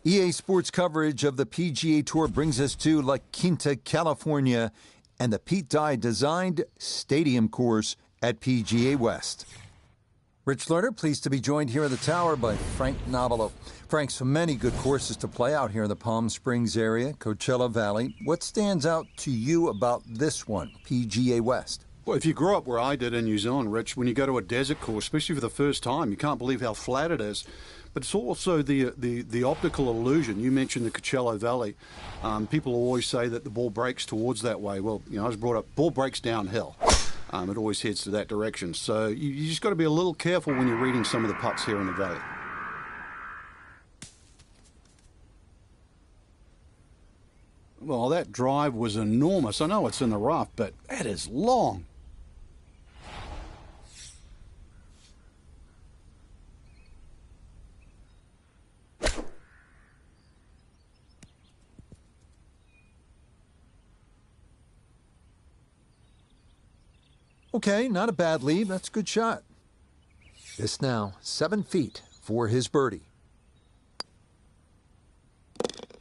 EA Sports coverage of the PGA Tour brings us to La Quinta, California, and the Pete Dye-designed stadium course at PGA West. Rich Lerner, pleased to be joined here in the tower by Frank Nobilo. Frank, so many good courses to play out here in the Palm Springs area, Coachella Valley. What stands out to you about this one, PGA West? Well, if you grew up where I did in New Zealand, Rich, when you go to a desert course, especially for the first time, you can't believe how flat it is. But it's also the optical illusion. You mentioned the Coachella Valley. People always say that the ball breaks towards that way. Well, you know, I was brought up, ball breaks downhill. It always heads to that direction. So you just got to be a little careful when you're reading some of the putts here in the valley. Well, that drive was enormous. I know it's in the rough, but that is long. Okay, not a bad lead. That's a good shot. This now, 7 feet for his birdie.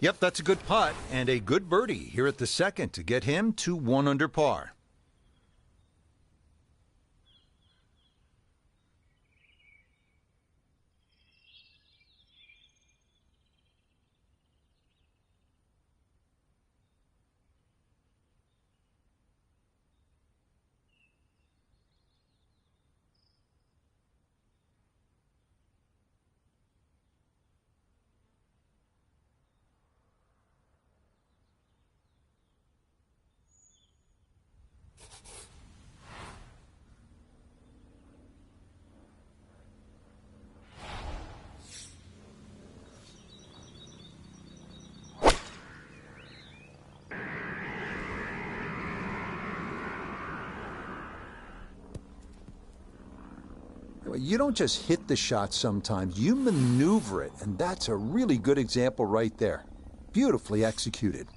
Yep, that's a good putt and a good birdie here at the second to get him to 1 under par. You don't just hit the shot sometimes, you maneuver it, and that's a really good example right there. Beautifully executed.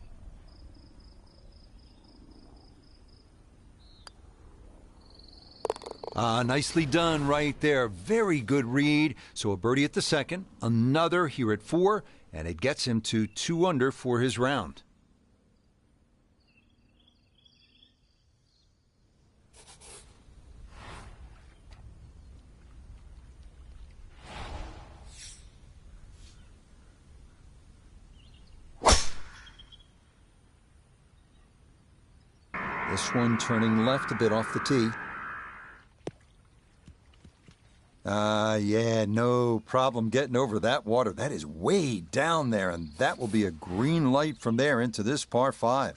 Nicely done right there. Very good read. So a birdie at the second, another here at 4, and it gets him to 2 under for his round. This one turning left a bit off the tee. Yeah, no problem getting over that water. That is way down there, and that will be a green light from there into this par 5.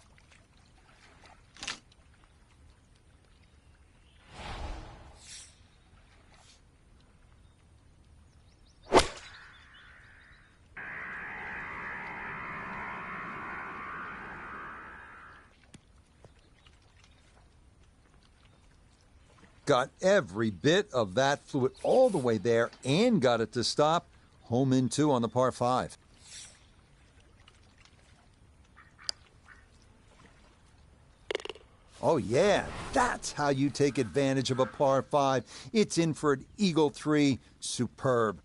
Got every bit of that fluid all the way there and got it to stop. Home in 2 on the par 5. Oh yeah, that's how you take advantage of a par 5. It's in for an eagle 3. Superb.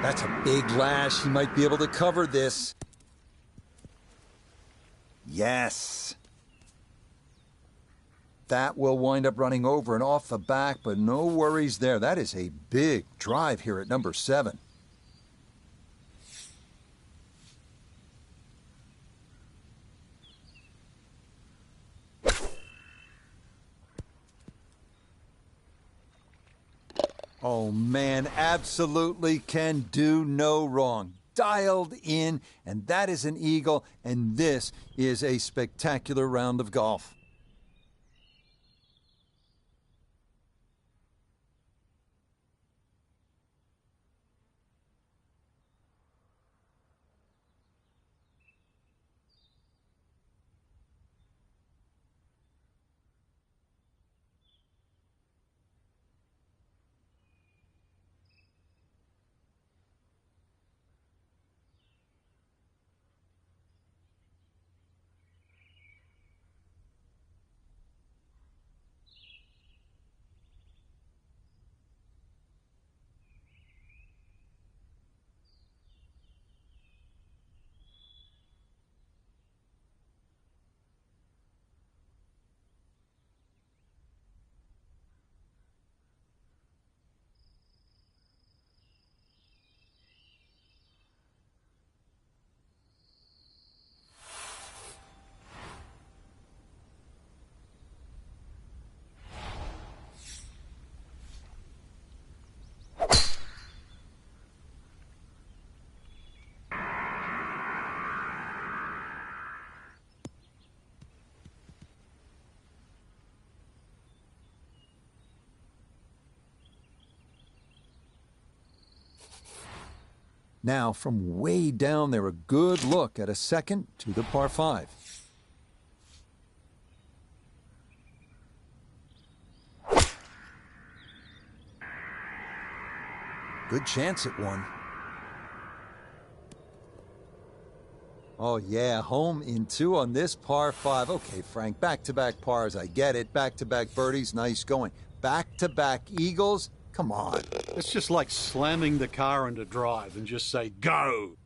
That's a big lash. He might be able to cover this. Yes. That will wind up running over and off the back, but no worries there. That is a big drive here at number 7. Oh, man, absolutely can do no wrong. Dialed in, and that is an eagle, and this is a spectacular round of golf. Now, from way down there, a good look at a second to the par 5. Good chance at one. Oh, yeah, home in 2 on this par 5. Okay, Frank, back-to-back pars. I get it. Back-to-back birdies. Nice going. Back-to-back eagles. Come on. It's just like slamming the car into drive and just say, go.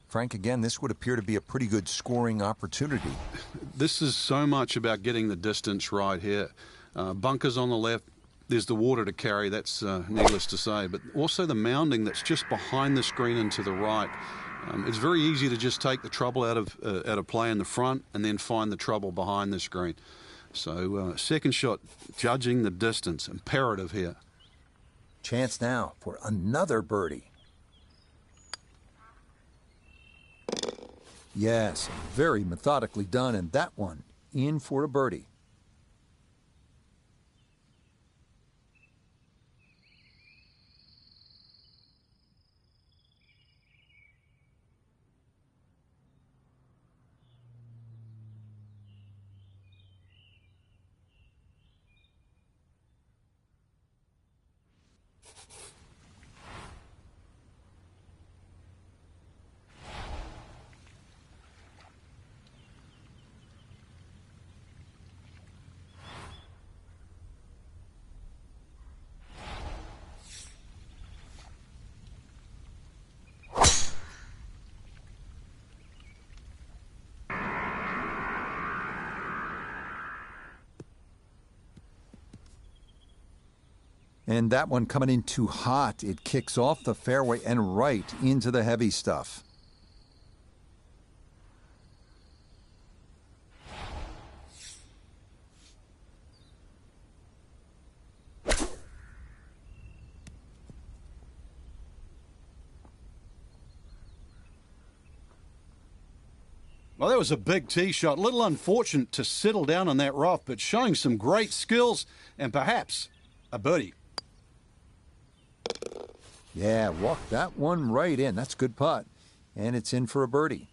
Frank, again, this would appear to be a pretty good scoring opportunity. This is so much about getting the distance right here. Bunkers on the left, there's the water to carry, that's needless to say, but also the mounding that's just behind the screen and to the right. It's very easy to just take the trouble out of play in the front and then find the trouble behind the screen. So second shot, judging the distance, imperative here. Chance now for another birdie. Yes, very methodically done, and that one in for a birdie. And that one coming in too hot. It kicks off the fairway and right into the heavy stuff. Well, that was a big tee shot. A little unfortunate to settle down on that rough, but showing some great skills and perhaps a birdie. Yeah, walk that one right in. That's a good putt. And it's in for a birdie.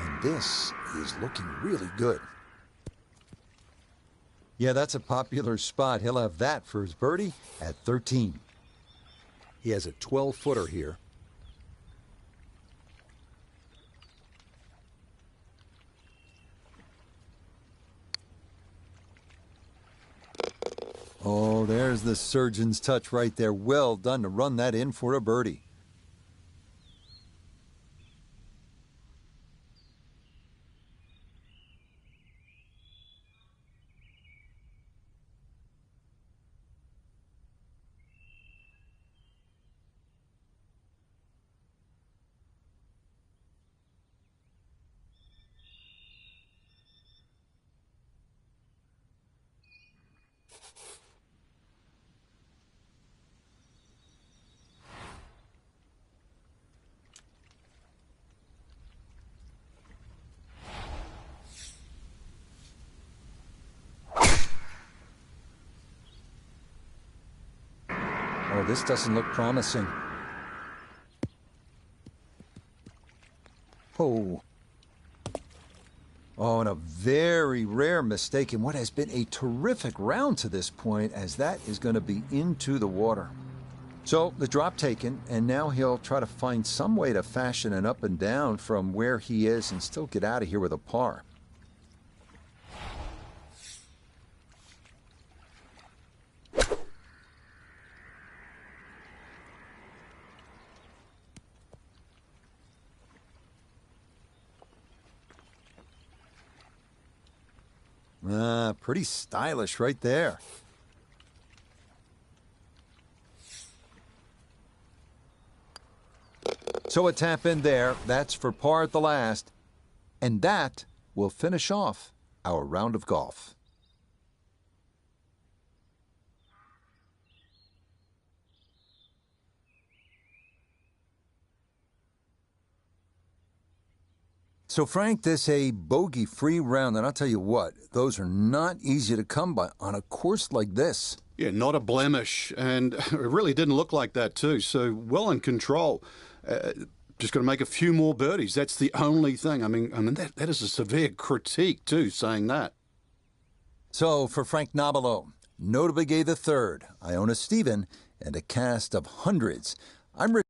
And this is looking really good. Yeah, that's a popular spot. He'll have that for his birdie at 13. He has a 12-footer here. Oh, there's the surgeon's touch right there. Well done to run that in for a birdie. Oh, this doesn't look promising. Oh. Oh, and a very rare mistake in what has been a terrific round to this point, as that is going to be into the water. So the drop taken, and now he'll try to find some way to fashion an up and down from where he is and still get out of here with a par. Pretty stylish right there. So a tap in there. That's for par at the last. And that will finish off our round of golf. So, Frank, this a bogey-free round, and I'll tell you what, those are not easy to come by on a course like this. Yeah, not a blemish, and it really didn't look like that too. So well in control. Just got to make a few more birdies. That's the only thing. I mean that is a severe critique too, saying that. So, for Frank Nobilo, notably gave the third, Iona Stephen, and a cast of hundreds. I'm Rich.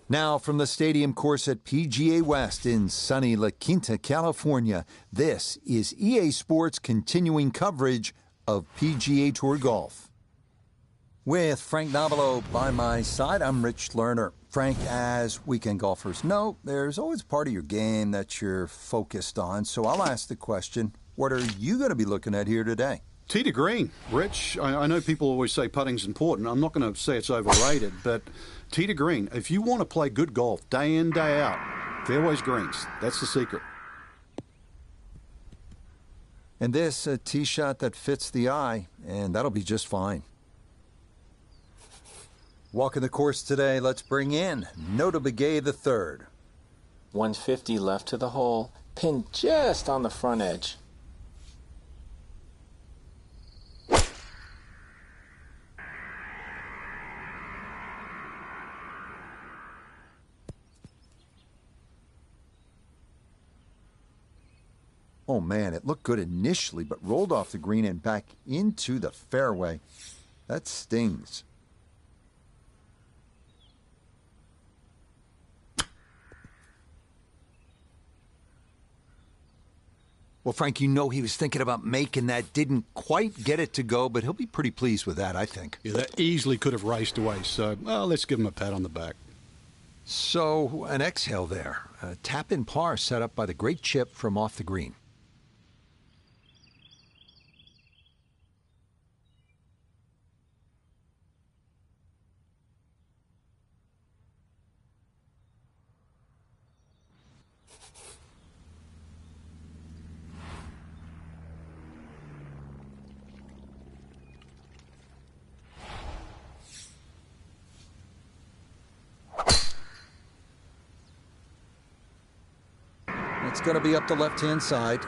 Now from the stadium course at PGA West in sunny La Quinta, California, this is EA Sports' continuing coverage of PGA Tour golf. With Frank Nobilo by my side, I'm Rich Lerner. Frank, as weekend golfers know, there's always part of your game that you're focused on. So I'll ask the question, what are you going to be looking at here today? Tee to green, Rich. I know people always say putting's important. I'm not going to say it's overrated, but tee to green. If you want to play good golf day in, day out, fairways, greens. That's the secret. And this, a tee shot that fits the eye, and that'll be just fine. Walking the course today, let's bring in Nota Begay III. 150 left to the hole, pinned just on the front edge. Oh man, it looked good initially, but rolled off the green and back into the fairway. That stings. Well, Frank, you know he was thinking about making that. Didn't quite get it to go, but he'll be pretty pleased with that, I think. Yeah, that easily could have raced away, so let's give him a pat on the back. So, an exhale there. A tap-in par set up by the great chip from off the green. It's going to be up the left-hand side.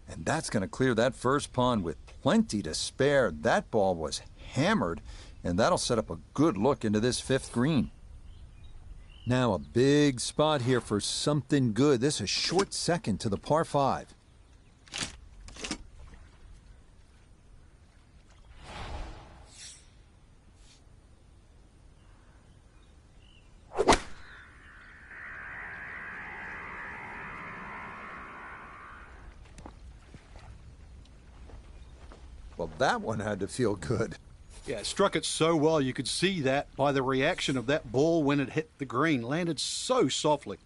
And that's going to clear that first pond with plenty to spare. That ball was hammered, and that'll set up a good look into this fifth green. Now a big spot here for something good. This is a short second to the par 5. Well, that one had to feel good. Yeah, it struck it so well. You could see that by the reaction of that ball when it hit the green. Landed so softly.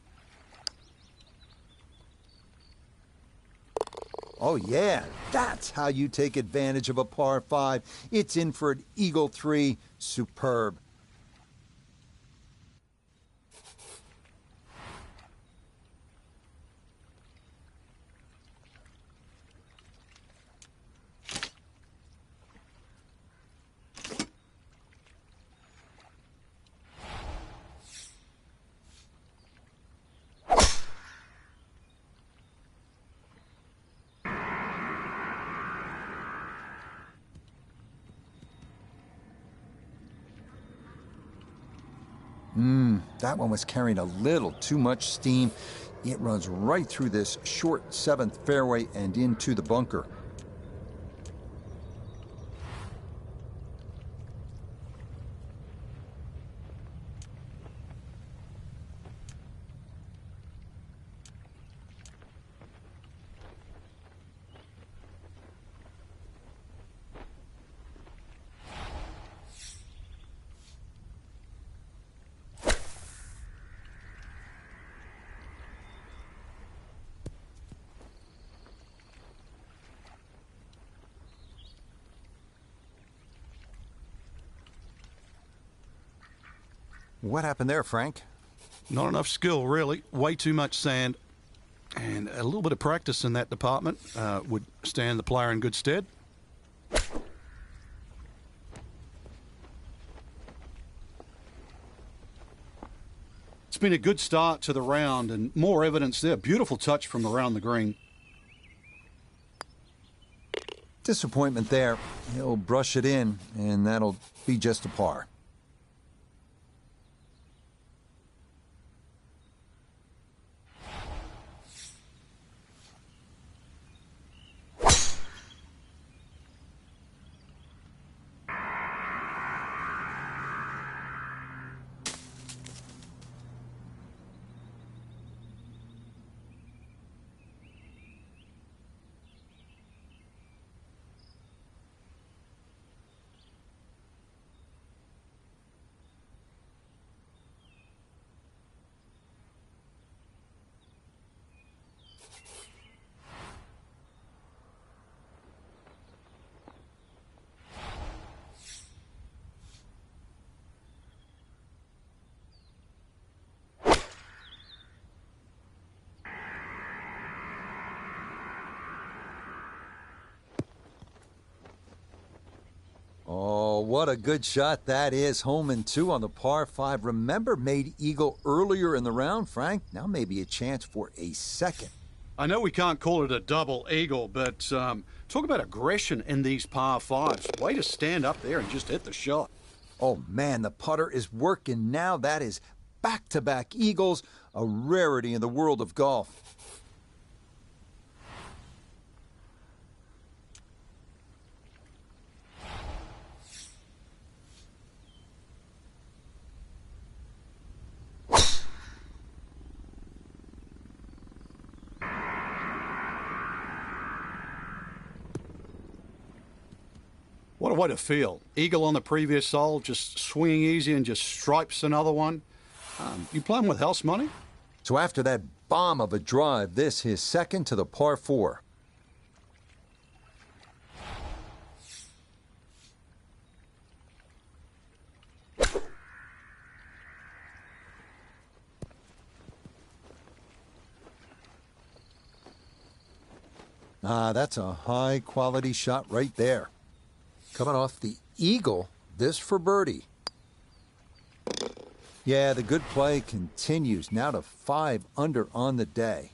Oh, yeah, that's how you take advantage of a par 5. It's in for an Eagle 3. Superb. That one was carrying a little too much steam. It runs right through this short 7th fairway and into the bunker. What happened there, Frank? Not enough skill, really. Way too much sand. And a little bit of practice in that department would stand the player in good stead. It's been a good start to the round and more evidence there. Beautiful touch from around the green. Disappointment there. He'll brush it in, and that'll be just a par. Oh, what a good shot that is. Home and 2 on the par 5. Remember, made eagle earlier in the round, Frank? Now maybe a chance for a second. I know we can't call it a double eagle, but talk about aggression in these par 5s. Way to stand up there and just hit the shot. Oh, man, the putter is working now. That is back-to-back eagles, a rarity in the world of golf. What a way to feel. Eagle on the previous hole, just swinging easy and just stripes another one. You playing with house money? So after that bomb of a drive, this his second to the par 4. That's a high-quality shot right there. Coming off the eagle, this for birdie. Yeah, the good play continues, now to 5 under on the day.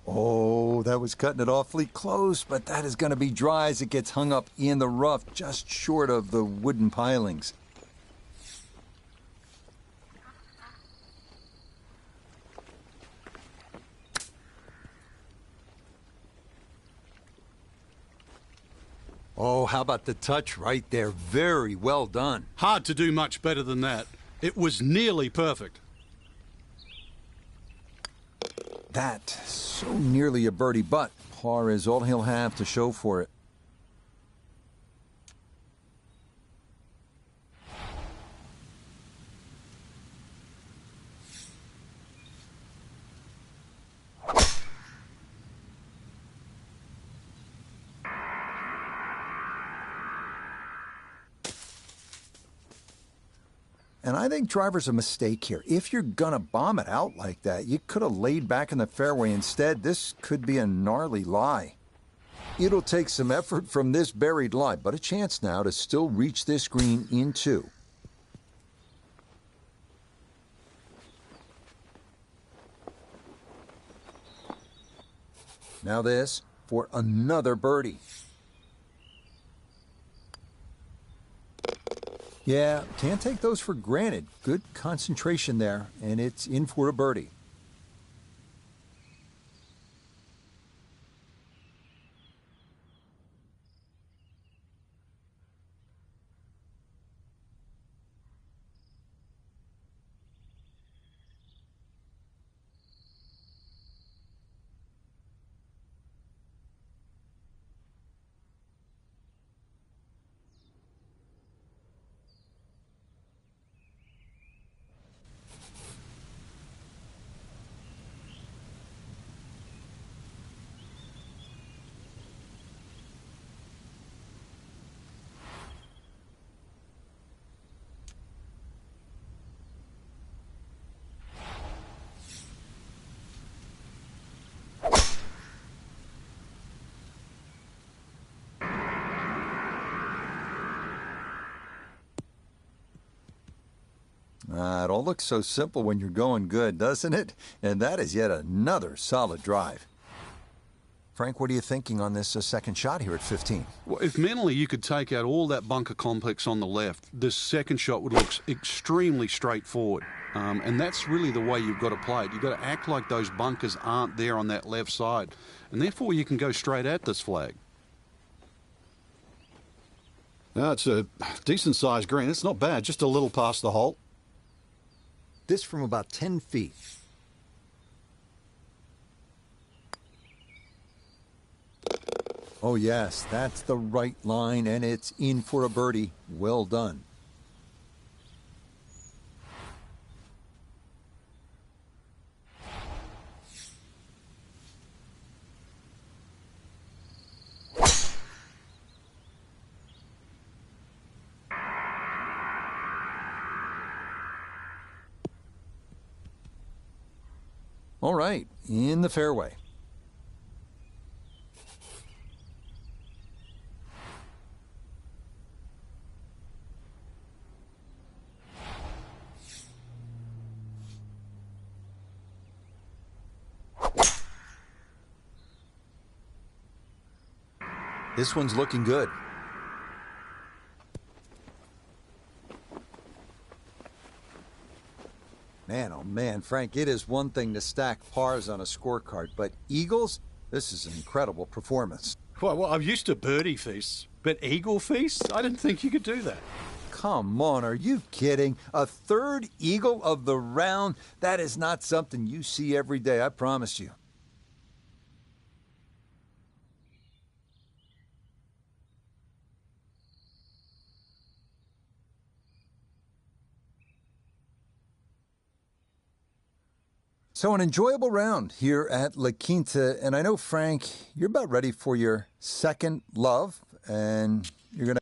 Oh, that was cutting it awfully close, but that is going to be dry as it gets hung up in the rough, just short of the wooden pilings. Oh, how about the touch right there? Very well done. Hard to do much better than that. It was nearly perfect. That, so nearly a birdie, but par is all he'll have to show for it. And I think driver's a mistake here. If you're gonna bomb it out like that, you could have laid back in the fairway instead. This could be a gnarly lie. It'll take some effort from this buried lie, but a chance now to still reach this green in 2. Now this for another birdie. Yeah, can't take those for granted. Good concentration there, and it's in for a birdie. It all looks so simple when you're going good, doesn't it? And that is yet another solid drive. Frank, what are you thinking on this second shot here at 15? Well, if mentally you could take out all that bunker complex on the left, this second shot would look extremely straightforward. And that's really the way you've got to play it. You've got to act like those bunkers aren't there on that left side. And therefore you can go straight at this flag. No, it's a decent-sized green. It's not bad, just a little past the hole. This from about 10 feet. Oh, yes, that's the right line, and it's in for a birdie. Well done. All right, in the fairway. This one's looking good. Man, oh man, Frank, it is one thing to stack pars on a scorecard, but eagles, this is an incredible performance. Well, I'm used to birdie feasts, but eagle feasts? I didn't think you could do that. Come on, are you kidding? A third eagle of the round? That is not something you see every day, I promise you. So an enjoyable round here at La Quinta, and I know, Frank, you're about ready for your second love, and you're going to...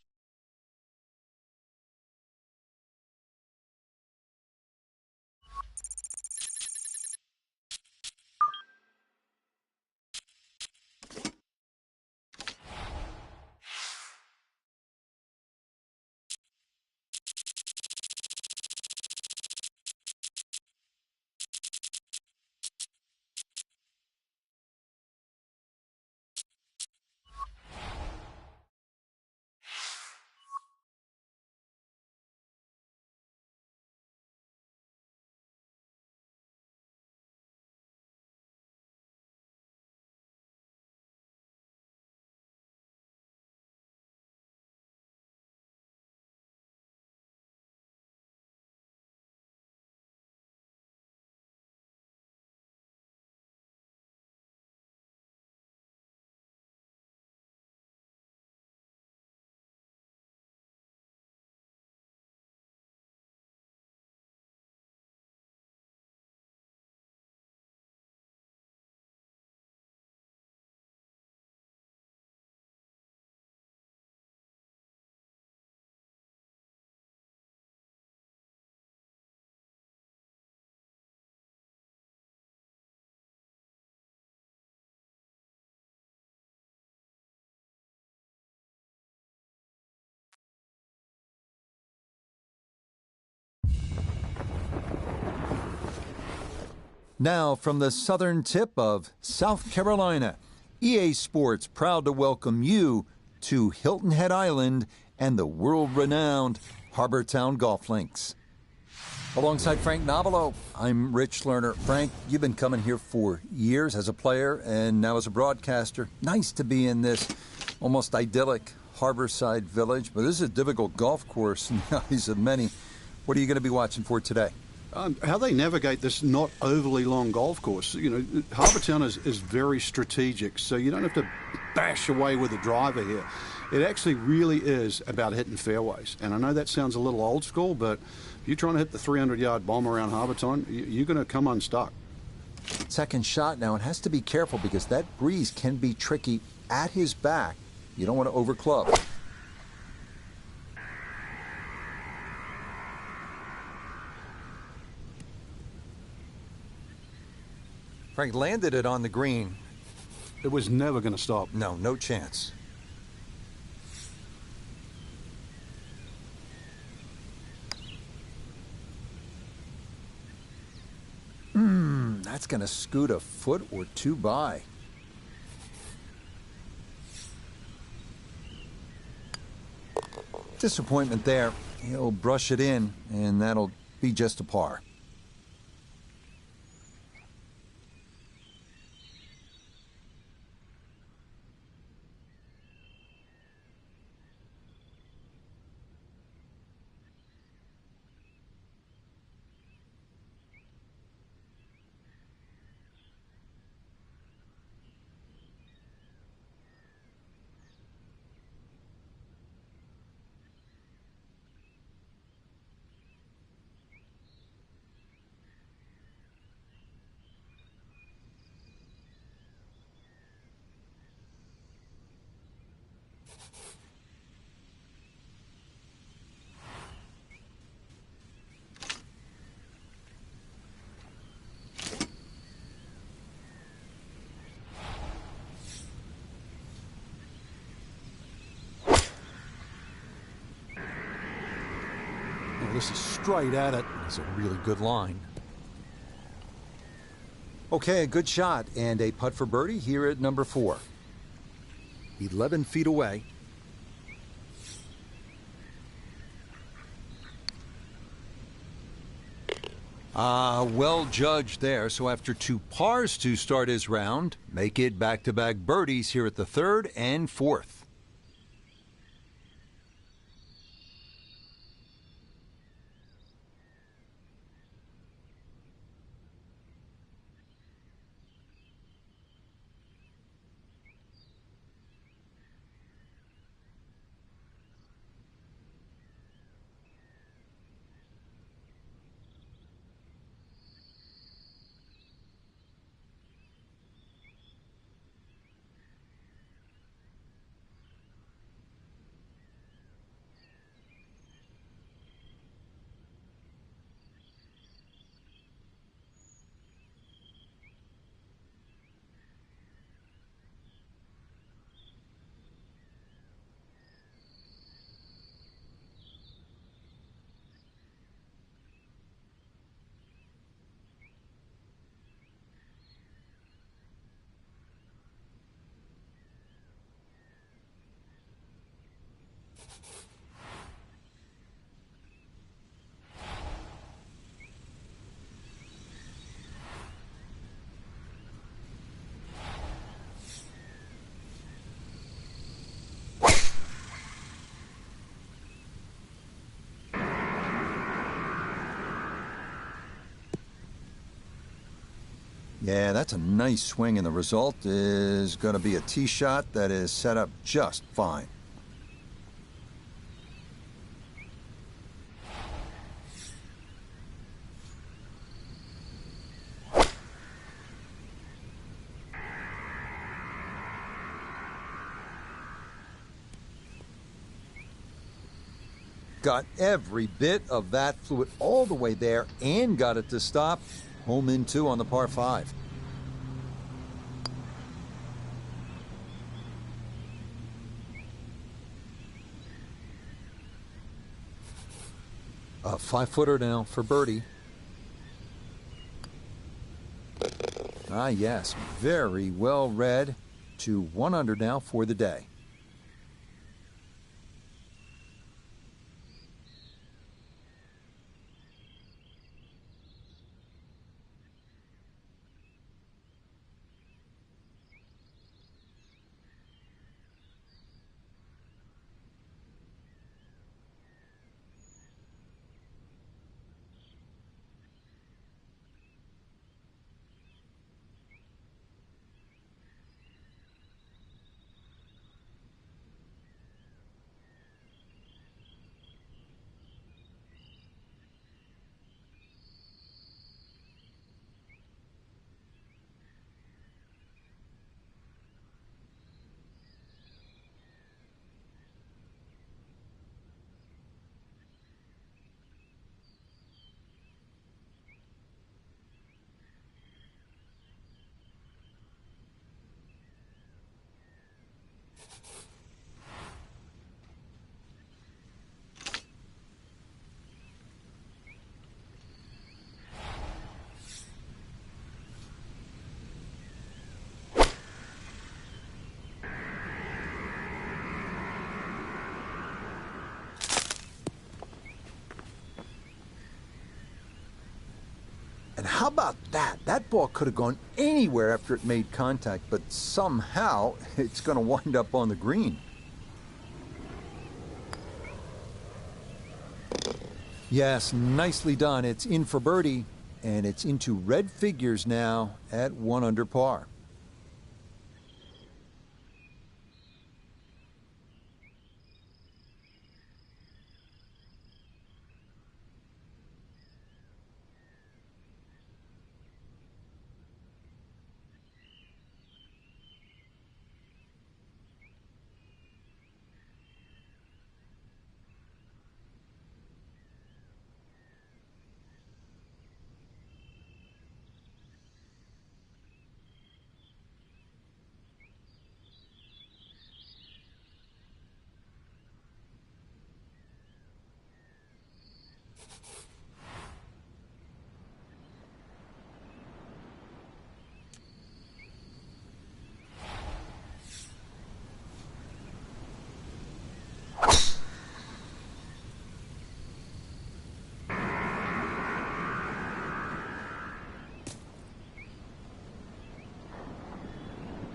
Now, from the southern tip of South Carolina, EA Sports proud to welcome you to Hilton Head Island and the world-renowned Harbortown Golf Links. Alongside Frank Novelo, I'm Rich Lerner. Frank, you've been coming here for years as a player and now as a broadcaster. Nice to be in this almost idyllic harborside village, but this is a difficult golf course in the eyes of many. What are you going to be watching for today? How they navigate this not overly long golf course. You know, Harbortown is very strategic, so you don't have to bash away with a driver here. It actually really is about hitting fairways. And I know that sounds a little old school, but if you're trying to hit the 300-yard bomb around Harbortown, you're going to come unstuck. Second shot now, and has to be careful because that breeze can be tricky at his back. You don't want to overclub. Frank landed it on the green. It was never going to stop. No, no chance. That's going to scoot a foot or two by. Disappointment there. He'll brush it in, and that'll be just a par. this is straight at it. It's a really good line. Okay, a good shot and a putt for birdie here at number 4. 11 feet away. Well judged there. So after 2 pars to start his round, make it back-to-back birdies here at the 3rd and 4th. Yeah, that's a nice swing, and the result is going to be a tee shot that is set up just fine. Got every bit of that, flew it all the way there and got it to stop. Home in 2 on the par 5. A 5-footer now for birdie. Ah, yes, very well read. To 1 under now for the day. And how about that? That ball could have gone anywhere after it made contact, but somehow it's going to wind up on the green. Yes, nicely done. It's in for birdie, and it's into red figures now at 1 under par.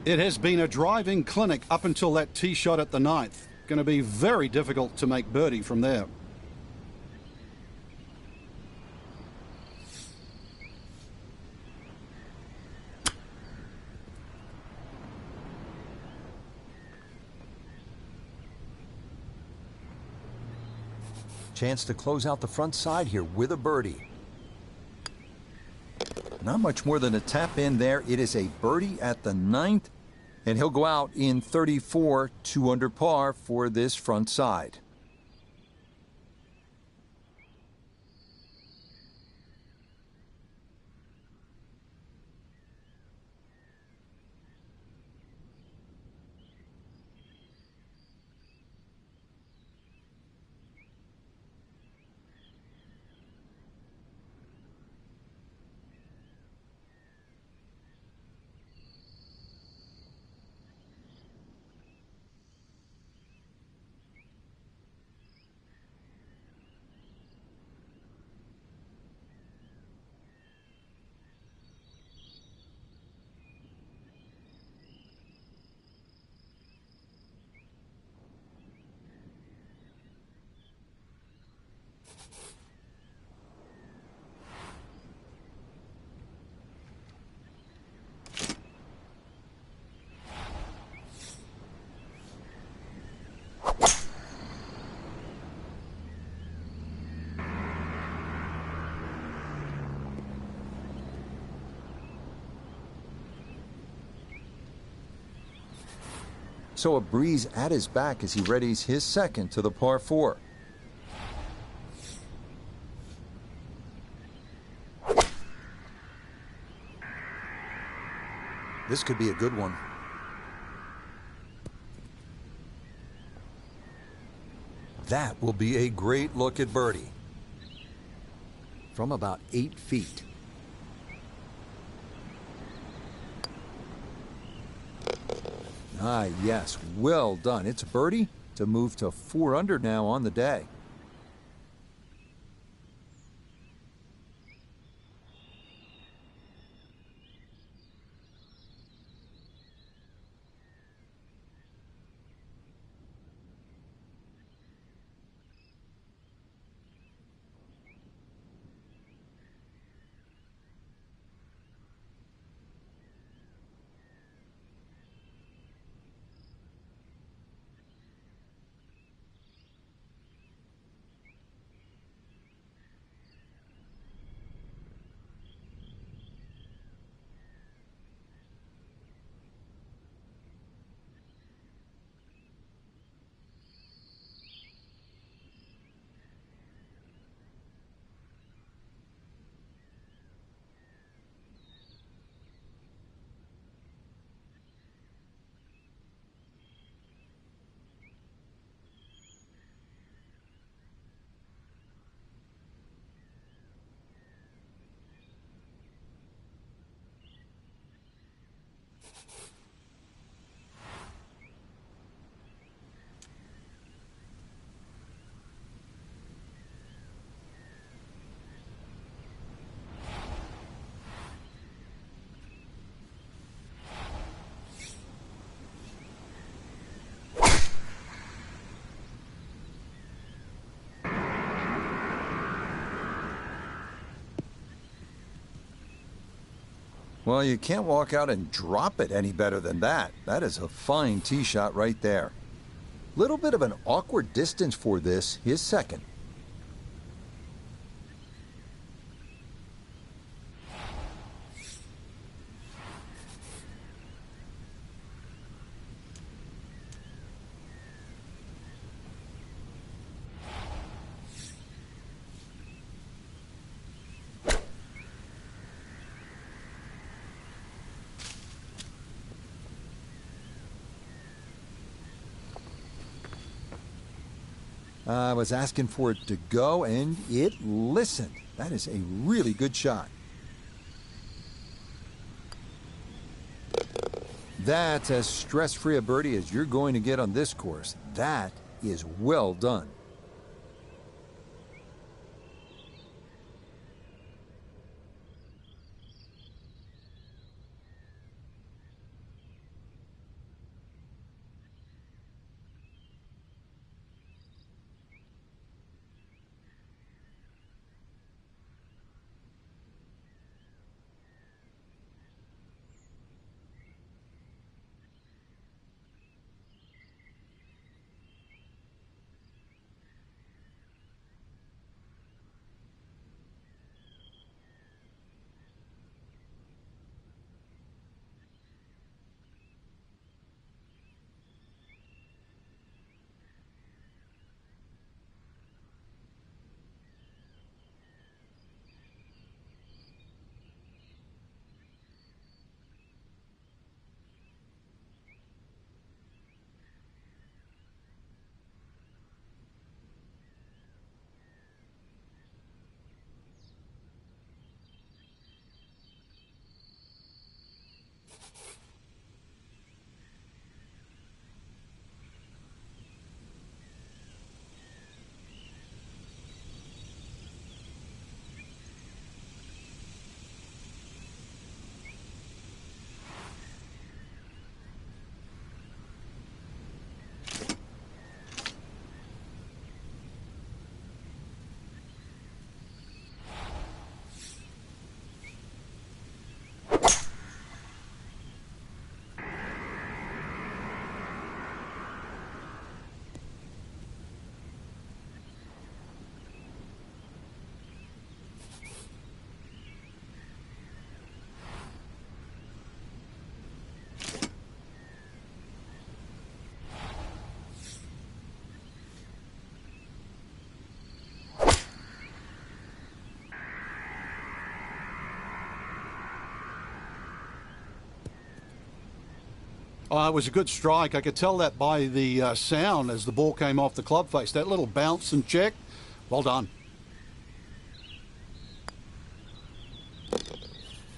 It has been a driving clinic up until that tee shot at the ninth. Going to be very difficult to make birdie from there. Chance to close out the front side here with a birdie. Not much more than a tap in there. It is a birdie at the ninth, and he'll go out in 34, 2 under par for this front side. So a breeze at his back as he readies his second to the par 4. This could be a good one. That will be a great look at birdie. From about 8 feet. Ah, yes, well done. It's a birdie to move to 4 under now on the day. Well, you can't walk out and drop it any better than that. That is a fine tee shot right there. Little bit of an awkward distance for this, his second. I was asking for it to go, and it listened. That is a really good shot. That's as stress-free a birdie as you're going to get on this course. That is well done. Oh, it was a good strike. I could tell that by the sound as the ball came off the club face. That little bounce and check. Well done.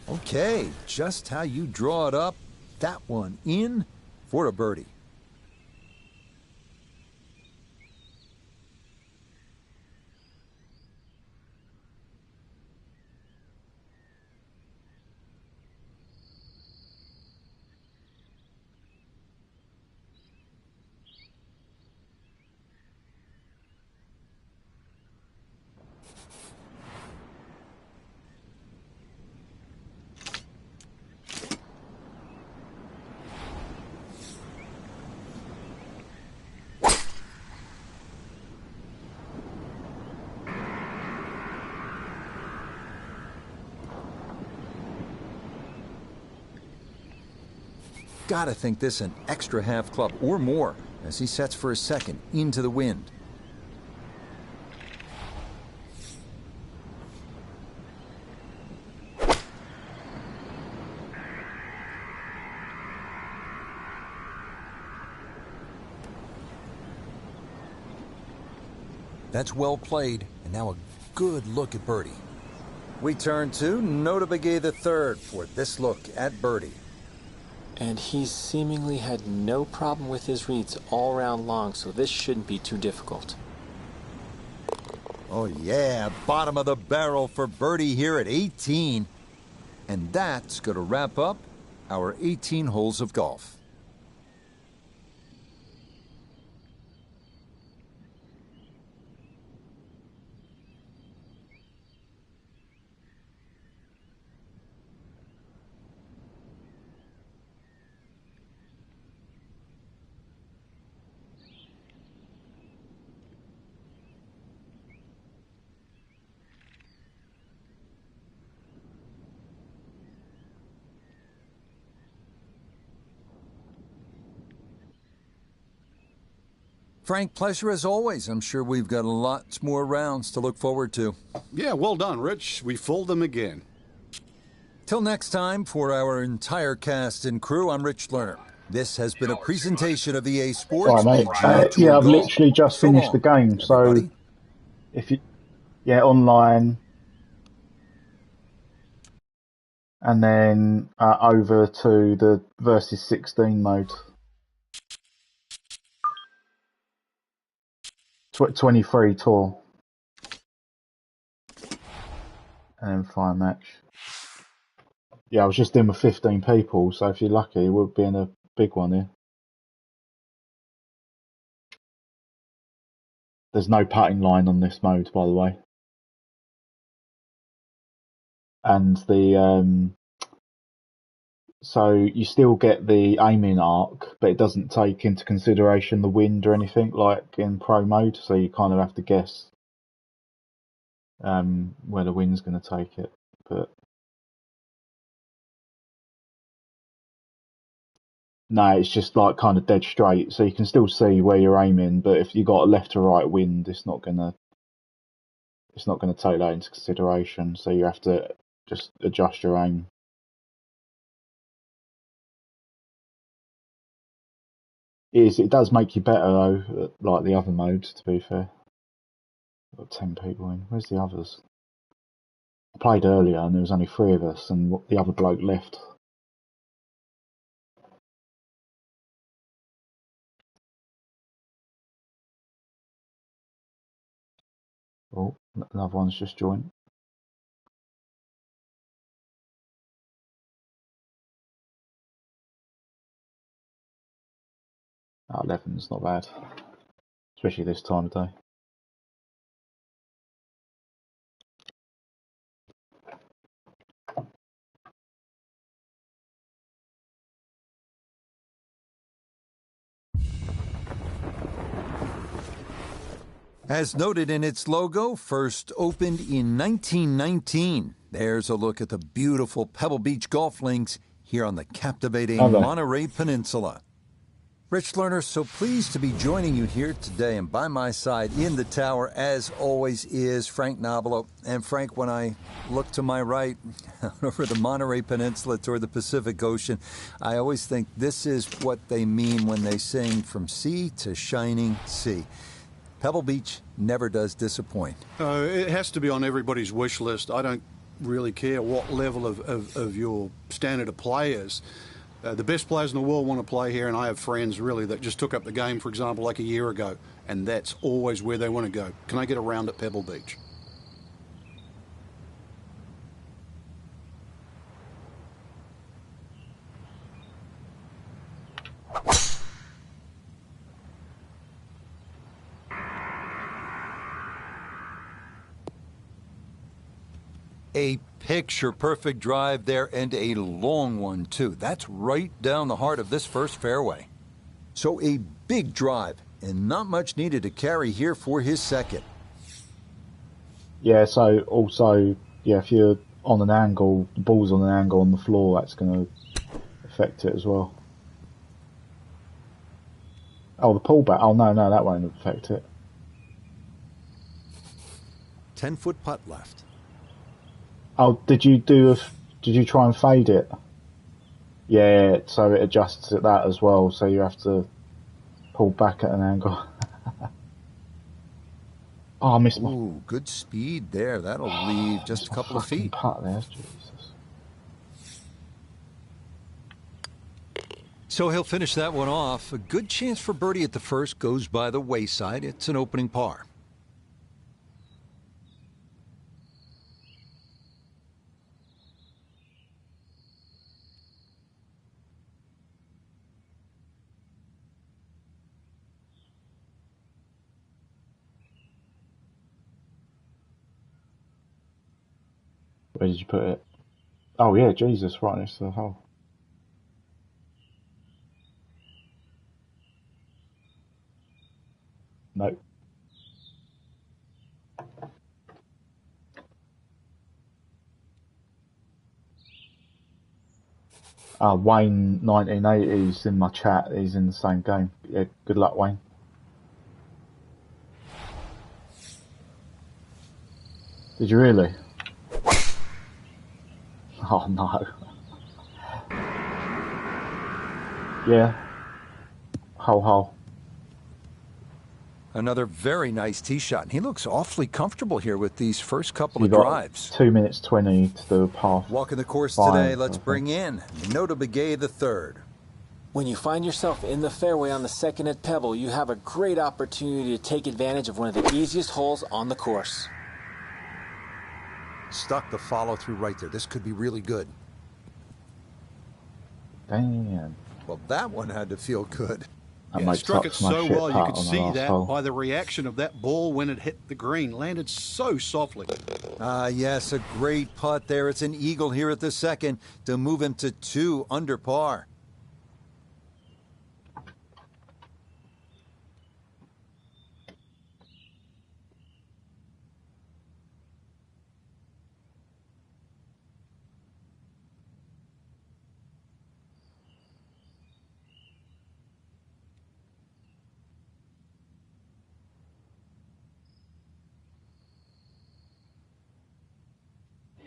Okay, just how you draw it up. That one in for a birdie. Gotta think this an extra half club or more as he sets for a second into the wind. That's well played, and now a good look at birdie. We turn to Nota Begay III for this look at birdie. And he's seemingly had no problem with his reads all round long, so this shouldn't be too difficult. Oh yeah, bottom of the barrel for birdie here at 18. And that's going to wrap up our 18 holes of golf. Frank, pleasure as always. I'm sure we've got lots more rounds to look forward to. Yeah, well done, Rich. We fooled them again. Till next time, for our entire cast and crew, I'm Rich Lerner. This has been a presentation of EA Sports. Right, mate. Yeah, I've literally just finished the game. So, if you, online, and then over to the versus 16 mode. 23 tour, and then fire match. Yeah, I was just in with 15 people, so if you're lucky, we'll be in a big one here. There's no putting line on this mode, by the way. And the so you still get the aiming arc, but it doesn't take into consideration the wind or anything like in pro mode, so you kind of have to guess where the wind's going to take it. But no, it's just like kind of dead straight, so you can still see where you're aiming, but if you got a left to right wind, it's not gonna take that into consideration, so you have to just adjust your aim. It does make you better though, like the other modes, to be fair. Got 10 people in. Where's the others? I played earlier and there was only 3 of us, and the other bloke left. Oh, another one's just joined. 11's not bad, especially this time of day. As noted in its logo, first opened in 1919. There's a look at the beautiful Pebble Beach golf links here on the captivating Monterey Peninsula. Rich Lerner, so pleased to be joining you here today. And by my side in the tower, as always, is Frank Nobilo. And Frank, when I look to my right, over the Monterey Peninsula toward the Pacific Ocean, I always think this is what they mean when they sing from sea to shining sea. Pebble Beach never does disappoint. It has to be on everybody's wish list. I don't really care what level of your standard of play is. The best players in the world want to play here, and I have friends really that just took up the game, for example, like a year ago, and that's always where they want to go. Can I get a round at Pebble Beach? A picture-perfect drive there, and a long one, too. That's right down the heart of this first fairway. So a big drive, and not much needed to carry here for his second. Yeah, so also, yeah, if you're on an angle, the ball's on an angle on the floor, that's going to affect it as well. Oh, the pullback. Oh, no, that won't affect it. 10-foot putt left. Oh, did you try and fade it? Yeah, so it adjusts at that as well, so you have to pull back at an angle. Oh, I missed my... Ooh, good speed there. That'll leave just a couple of feet. Putt there, Jesus. So he'll finish that one off. A good chance for birdie at the first goes by the wayside. It's an opening par. Where did you put it? Oh yeah, Jesus, right next to the hole. No. Wayne 1980 is in my chat. He's in the same game. Yeah, good luck, Wayne. Did you really? Oh no. Yeah. Hole. Another very nice tee shot. And he looks awfully comfortable here with these first couple of got drives. 2 minutes 20 to do a par. Walking the course 5, today, let's bring in Nota Begay the third. When you find yourself in the fairway on the second at Pebble, you have a great opportunity to take advantage of one of the easiest holes on the course. Stuck the follow through right there. This could be really good. Damn. Well, that one had to feel good. Yeah, struck it so well, you could see that by the reaction of that ball when it hit the green. Landed so softly. Yes, a great putt there. It's an eagle here at the second to move him to 2 under par.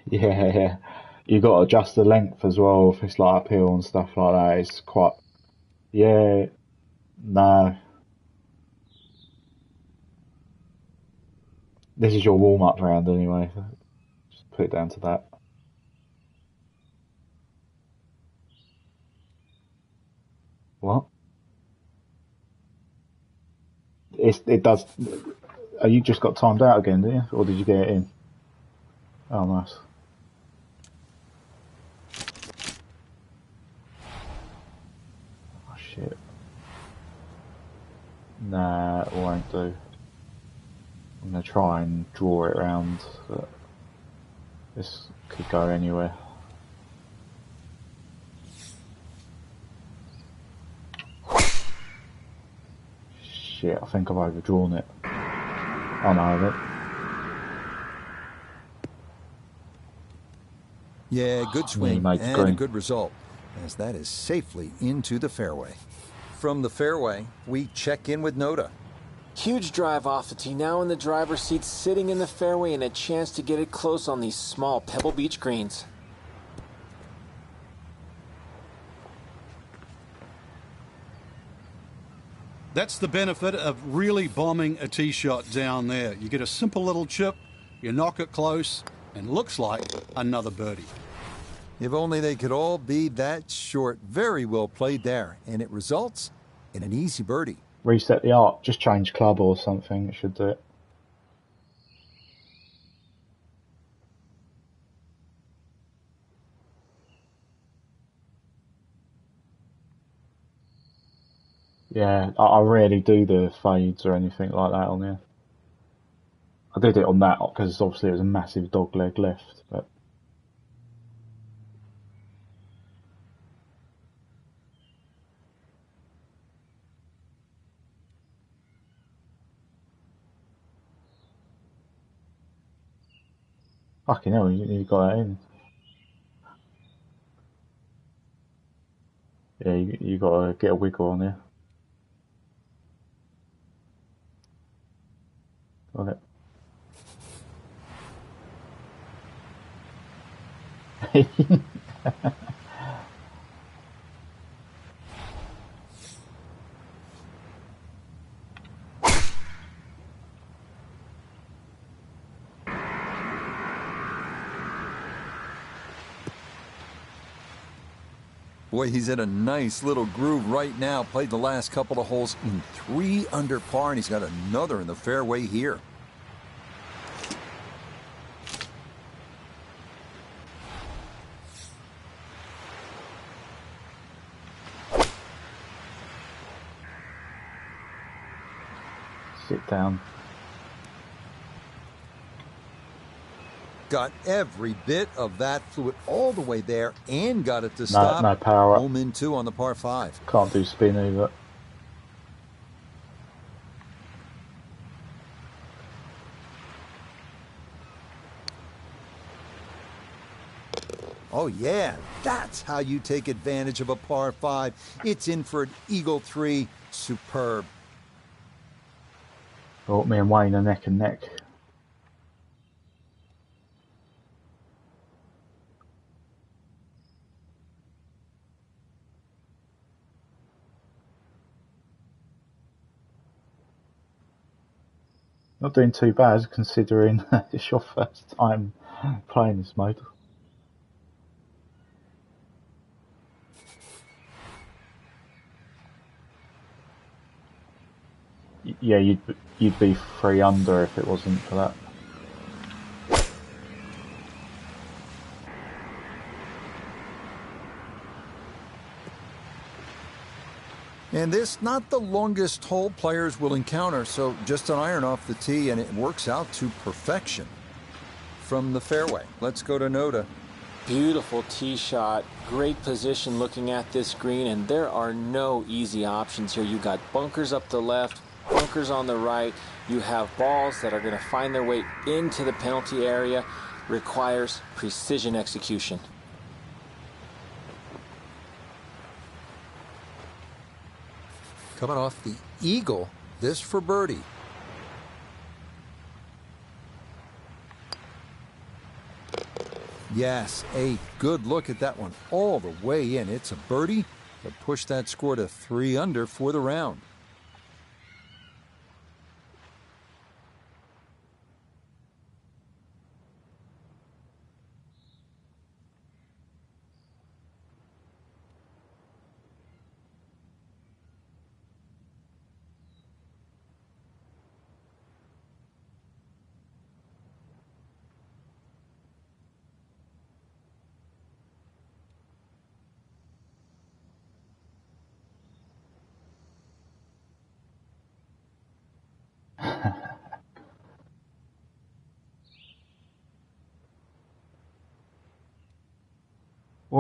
Yeah. You got to adjust the length as well if it's like uphill and stuff like that. It's quite... Yeah. No. This is your warm-up round anyway. Just put it down to that. What? It does... Oh, you just got timed out again, did you? Or did you get it in? Oh, nice. Oh, shit. Nah, it won't do. I'm going to try and draw it round, but this could go anywhere. Shit, I think I've overdrawn it. Oh no, I haven't. Yeah, good swing made and green. a good result, as that is safely into the fairway. from the fairway, we check in with Noda. Huge drive off the tee, now in the driver's seat, sitting in the fairway, and a chance to get it close on these small Pebble Beach greens. That's the benefit of really bombing a tee shot down there. You get a simple little chip, you knock it close, and looks like another birdie. If only they could all be that short. Very well played there, and it results in an easy birdie. Reset the arc, just change club or something, it should do it. Yeah, I rarely do the fades or anything like that on there. I did it on that because obviously it was a massive dog leg left, but fucking hell, you got that in. Yeah, you got to get a wiggle on there. Got it. Boy, he's in a nice little groove right now. Played the last couple of holes in 3 under par, and he's got another in the fairway here. Sit down. Got every bit of that, flew it all the way there and got it to stop. No power up. Home in 2 on the par 5. Can't do spin either. Oh yeah, that's how you take advantage of a par 5. It's in for an eagle 3. Superb. Oh, me and Wayne are neck and neck. Not doing too bad considering it's your first time playing this mode. Yeah, you'd be 3 under if it wasn't for that. And this, not the longest hole players will encounter, so just an iron off the tee, and it works out to perfection. From the fairway, let's go to Noda. Beautiful tee shot, great position looking at this green, and there are no easy options here. You got bunkers up the left, bunkers on the right. You have balls that are going to find their way into the penalty area. Requires precision execution. Coming off the eagle, this for birdie. Yes, a good look at that one all the way in. It's a birdie, but push that score to 3 under for the round.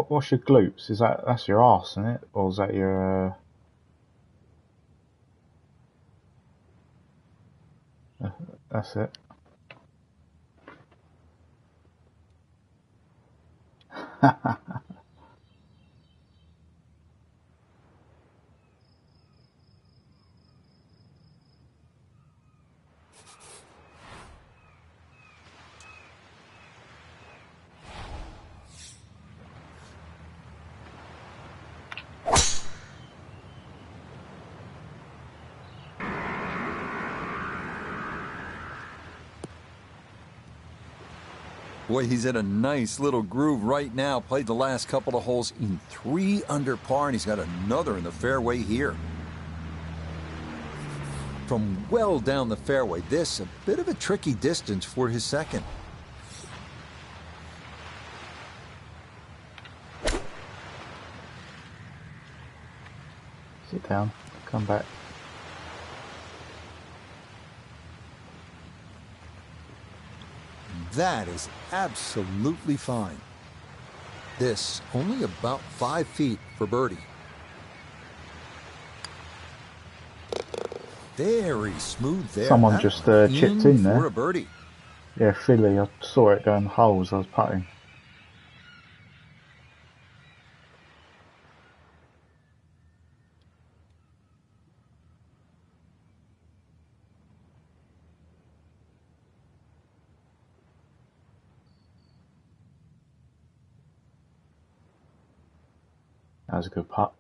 What's your glutes? That's your arse, isn't it? Or is that your that's it. Boy, he's in a nice little groove right now. Played the last couple of holes in 3 under par, and he's got another in the fairway here. From well down the fairway, this a bit of a tricky distance for his second. Sit down, come back. That is absolutely fine. This only about 5 feet for birdie. Very smooth there. Someone just chipped in there. For a birdie. Yeah, Philly. I saw it going holes. I was putting. That was a good putt.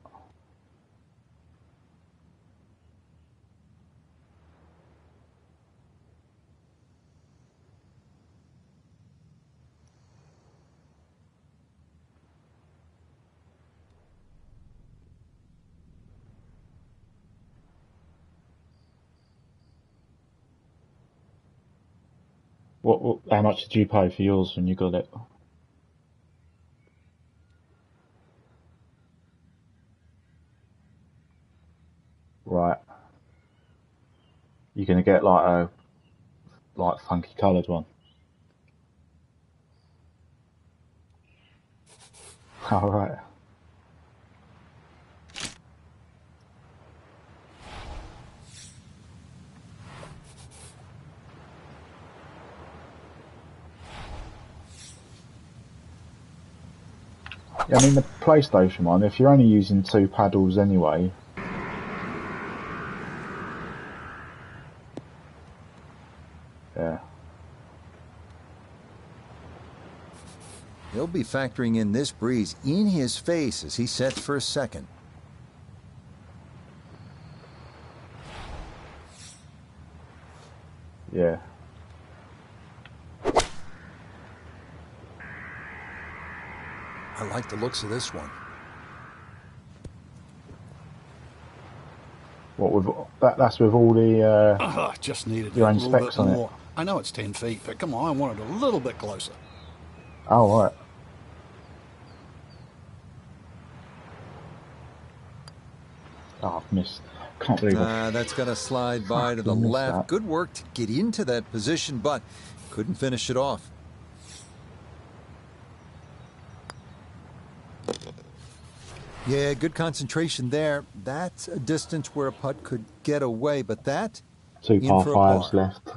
How much did you pay for yours when you got it? Right. You're gonna get like a funky coloured one. All right. Yeah, I mean the PlayStation one. If you're only using 2 paddles anyway. Yeah. He'll be factoring in this breeze in his face as he sets for a second. Yeah. I like the looks of this one. What with that's with all the just needed your a own little specs bit on more. it. I know it's 10 feet, but come on, I want it a little bit closer. Oh right. Oh, I've missed. Can't believe it. That's going to slide by to the missed left. that. Good work to get into that position, but couldn't finish it off. Yeah, good concentration there. That's a distance where a putt could get away, but that 2 in par for a 5s par. left.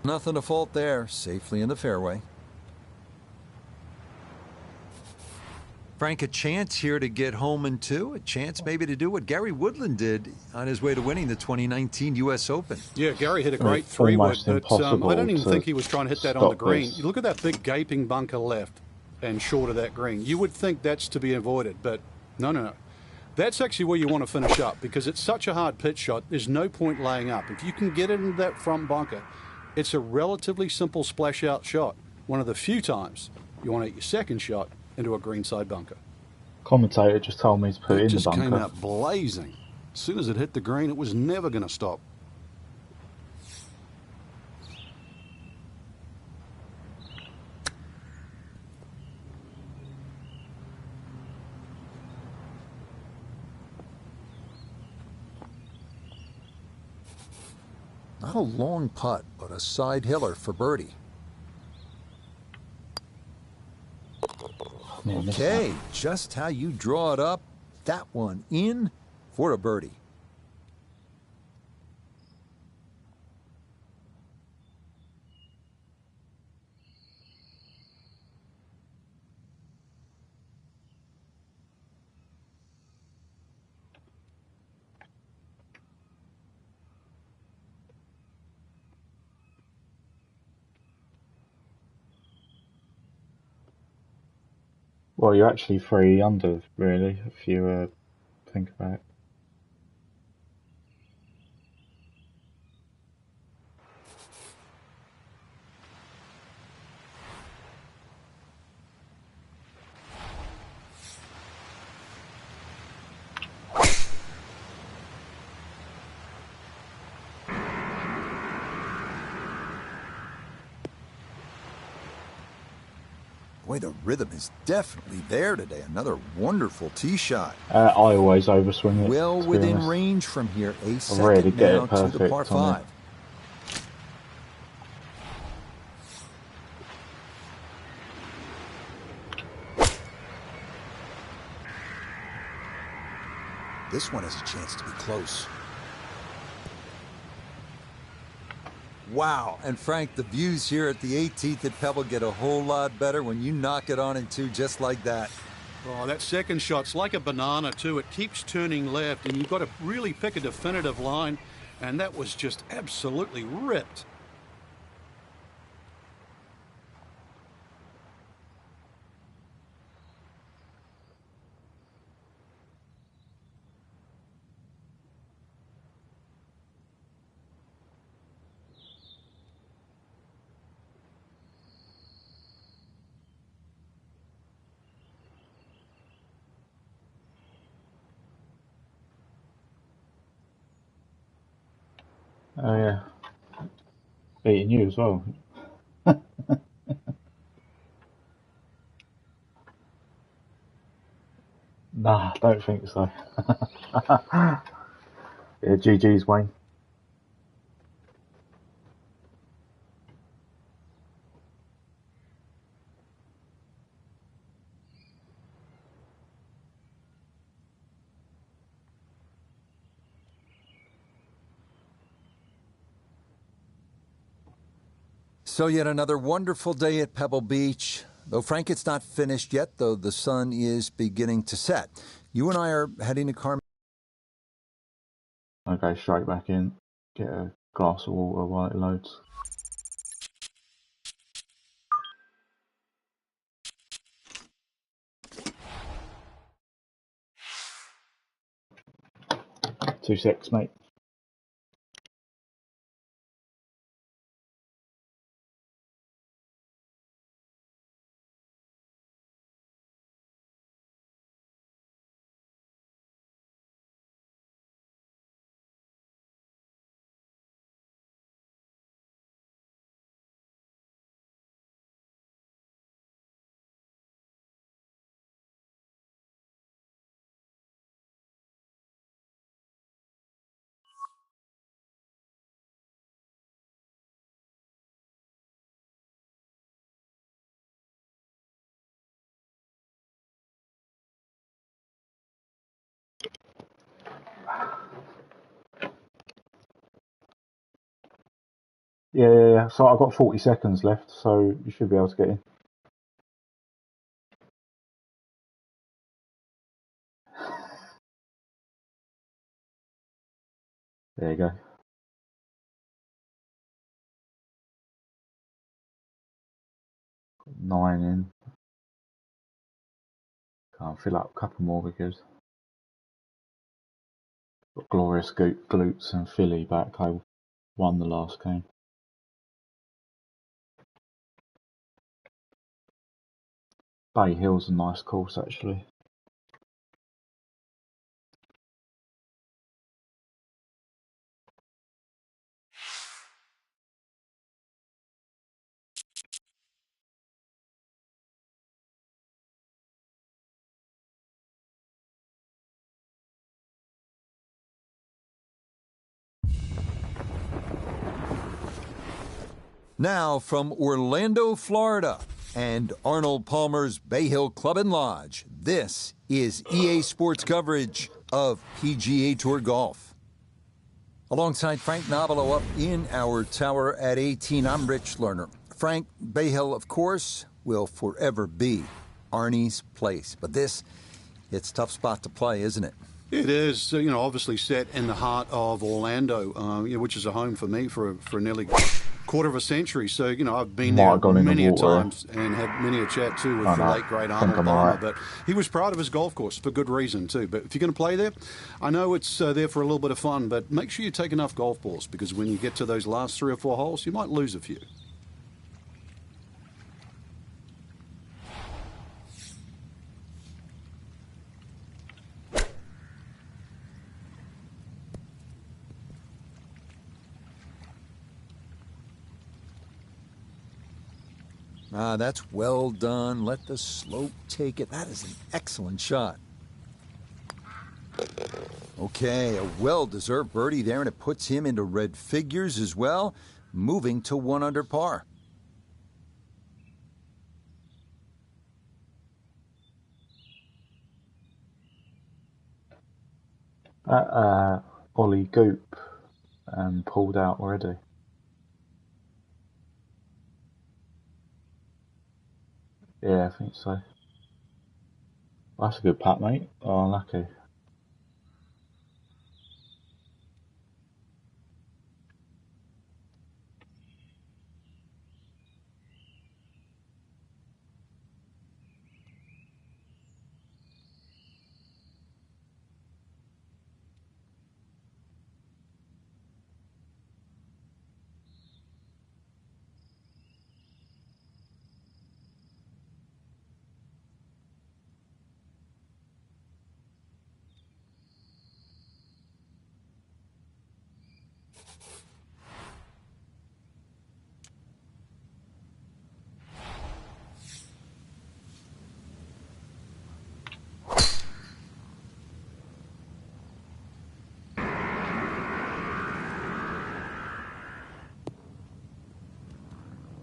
Nothing to fault there. Safely in the fairway. Frank, a chance here to get home in 2. A chance maybe to do what Gary Woodland did on his way to winning the 2019 U.S. Open. Yeah, Gary hit a great It's 3-wood, almost but I impossible don't even to think he was trying to hit that on the stop green. this. You look at that big gaping bunker left and short of that green. You would think that's to be avoided, but no. That's actually where you want to finish up because it's such a hard pitch shot. There's no point laying up. If you can get it into that front bunker, it's a relatively simple splash out shot. One of the few times you want to hit your second shot into a greenside bunker. Commentator just told me to put it in the just came bunker. out blazing. As soon as it hit the green, it was never going to stop. Not a long putt, but a side hiller for birdie. Okay, just how you draw it up. That one in for a birdie. Well, you're actually 3 under, really, if you think about it. Boy, the rhythm is definitely there today. Another wonderful tee shot. I always overswing it. Well to be within honest. range from here. A I rarely second get now it to the par perfect on 5. it. This one has a chance to be close. Wow, and Frank, the views here at the 18th at Pebble get a whole lot better when you knock it on in two just like that. Oh, that second shot's like a banana too. It keeps turning left, and you've got to really pick a definitive line, and that was just absolutely ripped. Oh yeah, beating you as well. Nah, don't think so. Yeah, GG's, Wayne. So yet another wonderful day at Pebble Beach. Though, Frank, it's not finished yet, though the sun is beginning to set. You and I are heading to Carmen. I'll go straight back in, get a glass of water while it loads. Two secs, mate. Yeah. So I've got 40 seconds left, so you should be able to get in. There you go. 9 in. Can't fill up a couple more because got Glorious Glutes and Philly back. They won the last game. Bay Hill's a nice course actually. Now from Orlando, Florida, and Arnold Palmer's Bay Hill Club and Lodge, this is EA Sports coverage of PGA Tour Golf. Alongside Frank Nobilo up in our tower at 18, I'm Rich Lerner. Frank, Bay Hill, of course, will forever be Arnie's place. But it's a tough spot to play, isn't it? It is, obviously set in the heart of Orlando, which is a home for me for nearly quarter of a century. So, I've been there many a times and had many a chat, too, with the late, great Arnold Palmer. Right. But he was proud of his golf course for good reason, too. But if you're going to play there, I know it's there for a little bit of fun, but make sure you take enough golf balls, because when you get to those last 3 or 4 holes, you might lose a few. That's well done. Let the slope take it. That is an excellent shot. Okay, a well-deserved birdie there, and it puts him into red figures as well, moving to 1 under par. Ollie Goop pulled out already. Yeah, I think so. Well, that's a good putt, mate. Oh, lucky.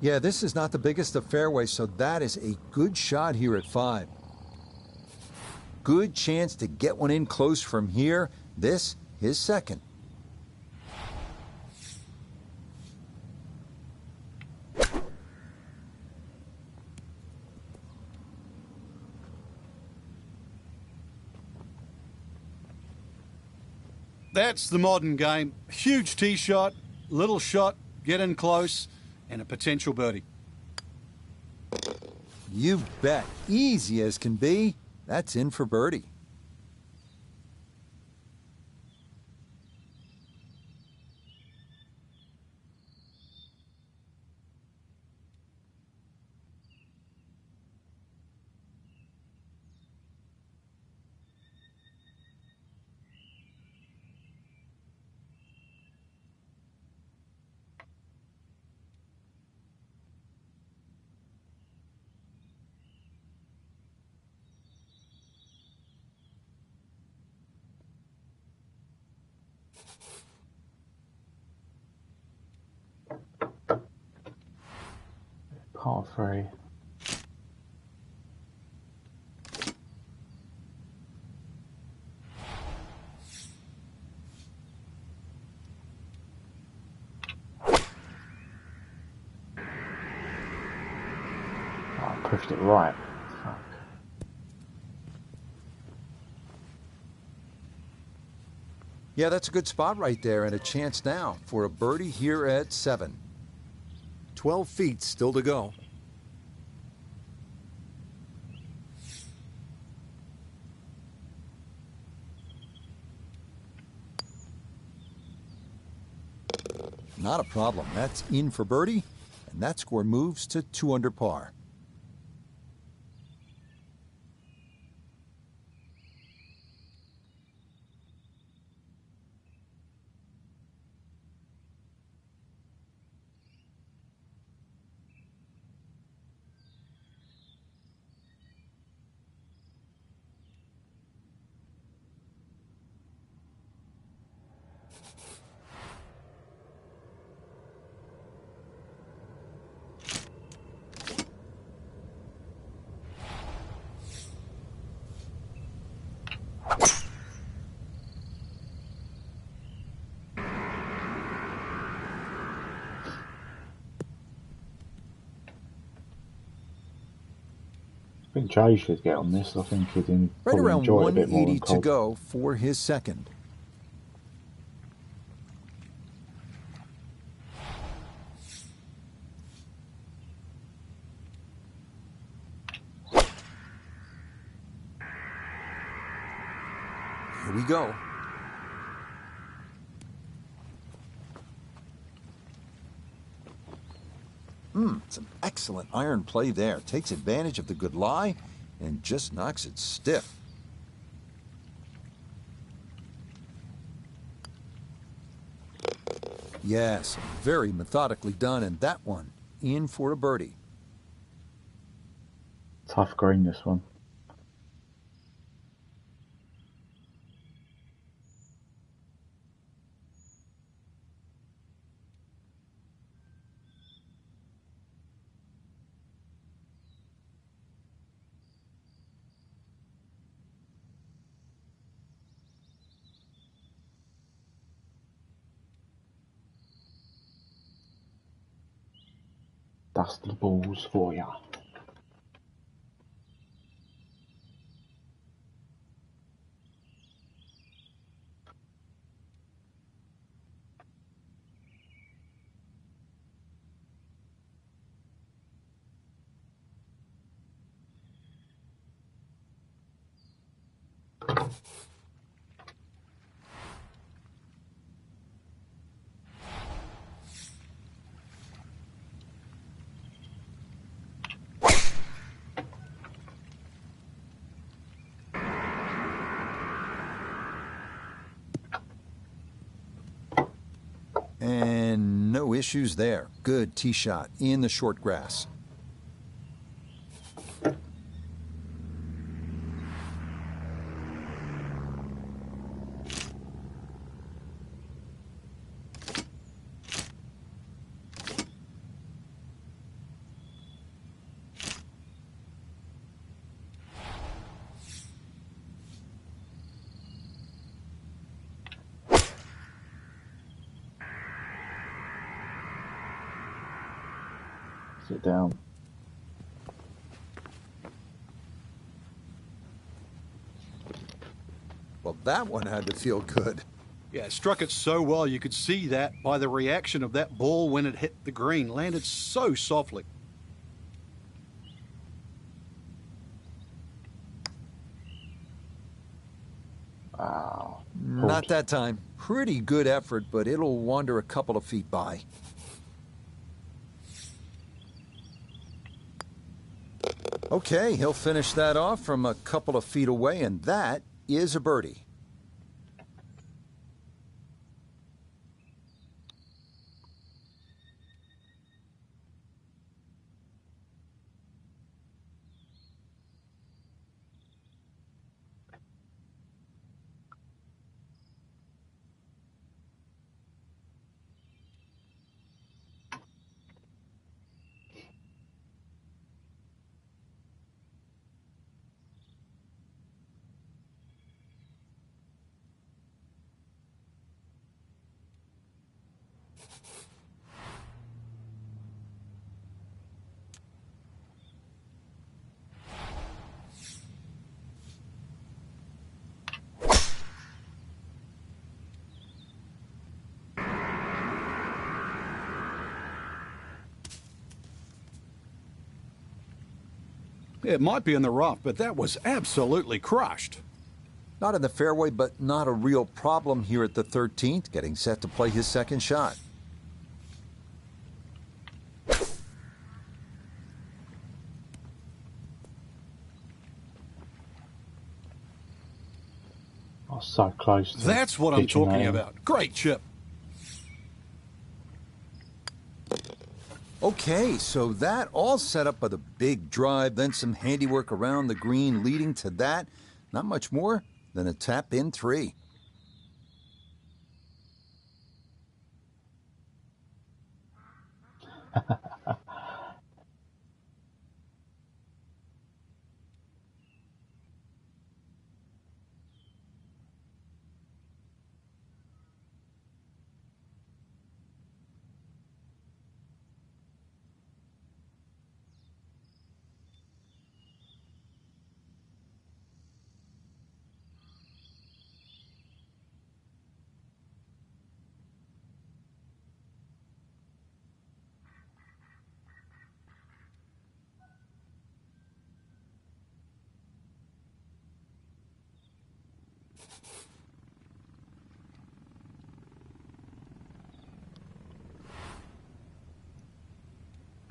Yeah, this is not the biggest of fairways, so that is a good shot here at 5. Good chance to get one in close from here. This, his second. That's the modern game. Huge tee shot, little shot, get in close, and a potential birdie. You bet. Easy as can be. That's in for birdie. Par 3. I pushed it right. Fuck. Yeah, that's a good spot right there, and a chance now for a birdie here at 7. 12 feet still to go. Not a problem. That's in for birdie, and that score moves to 2 under par. think Jay should get on this. I think he'd Right probably around enjoy it a bit more 180 than to Cobb. go for his second. Here we go. Some excellent iron play there. Takes advantage of the good lie and just knocks it stiff. Yes, very methodically done, and that one in for a birdie. Tough green, this one. Dusty balls for ya. And no issues there. Good tee shot in the short grass. Sit down. Well, that one had to feel good. Yeah, it struck it so well. You could see that by the reaction of that ball when it hit the green. Landed so softly. Wow. Not that time. Pretty good effort, but it'll wander a couple of feet by. Okay, he'll finish that off from a couple of feet away, and that is a birdie. It might be in the rough, but that was absolutely crushed. Not in the fairway, but not a real problem here at the 13th, getting set to play his second shot. Oh, so close to That's what I'm pitching talking that in. about. Great chip. Okay, so that all set up by the big drive, then some handiwork around the green leading to that. Not much more than a tap-in three.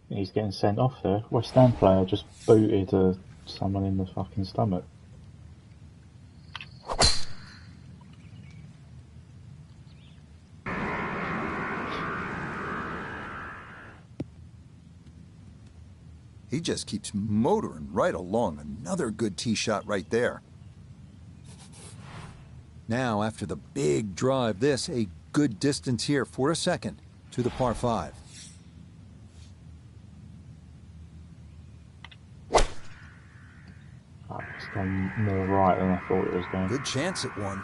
He's getting sent off there. West Ham player just booted someone in the fucking stomach. He just keeps motoring right along. Another good tee shot right there. Now, after the big drive, this a good distance here for a second to the par 5. It's gone more right than I thought it was going. Good chance at one.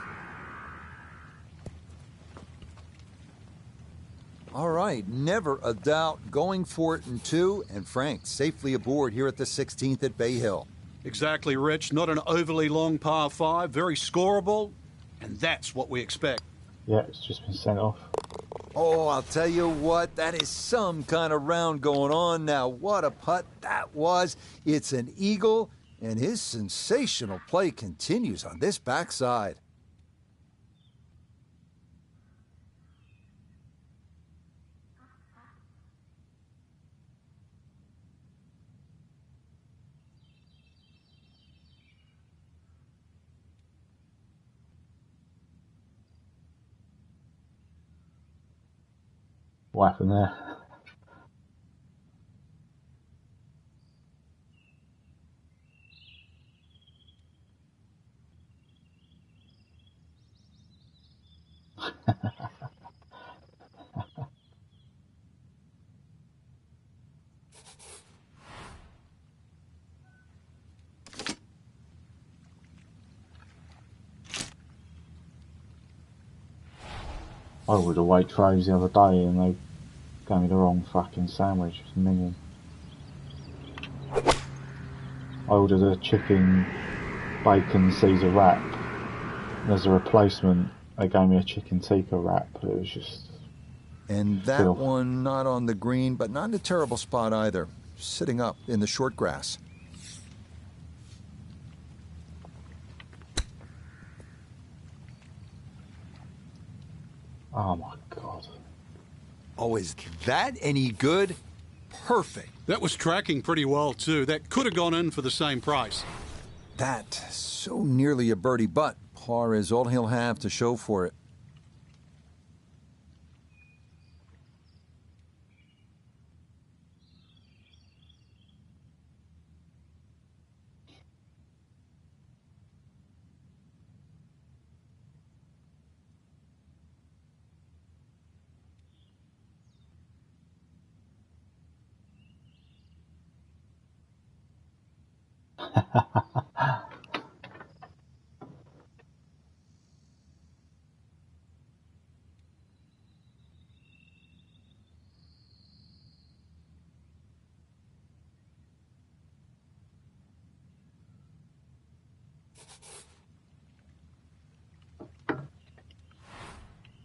All right, never a doubt, going for it in 2, and Frank safely aboard here at the 16th at Bay Hill. Exactly, Rich. Not an overly long par 5, very scoreable, and that's what we expect. Yeah, it's just been sent off. Oh, I'll tell you what, that is some kind of round going on now. What a putt that was. It's an eagle, and his sensational play continues on this backside. What happened there? I ordered a Waitrose the other day and they gave me the wrong fucking sandwich. It's a minion. I ordered a chicken bacon Caesar wrap, and as a replacement they gave me a chicken tikka wrap. It was just... And that one not on the green, but not in a terrible spot either. Sitting up in the short grass. Oh my God. Oh, is that any good? Perfect. That was tracking pretty well, too. That could have gone in for the same price. That, so nearly a birdie, but par is all he'll have to show for it.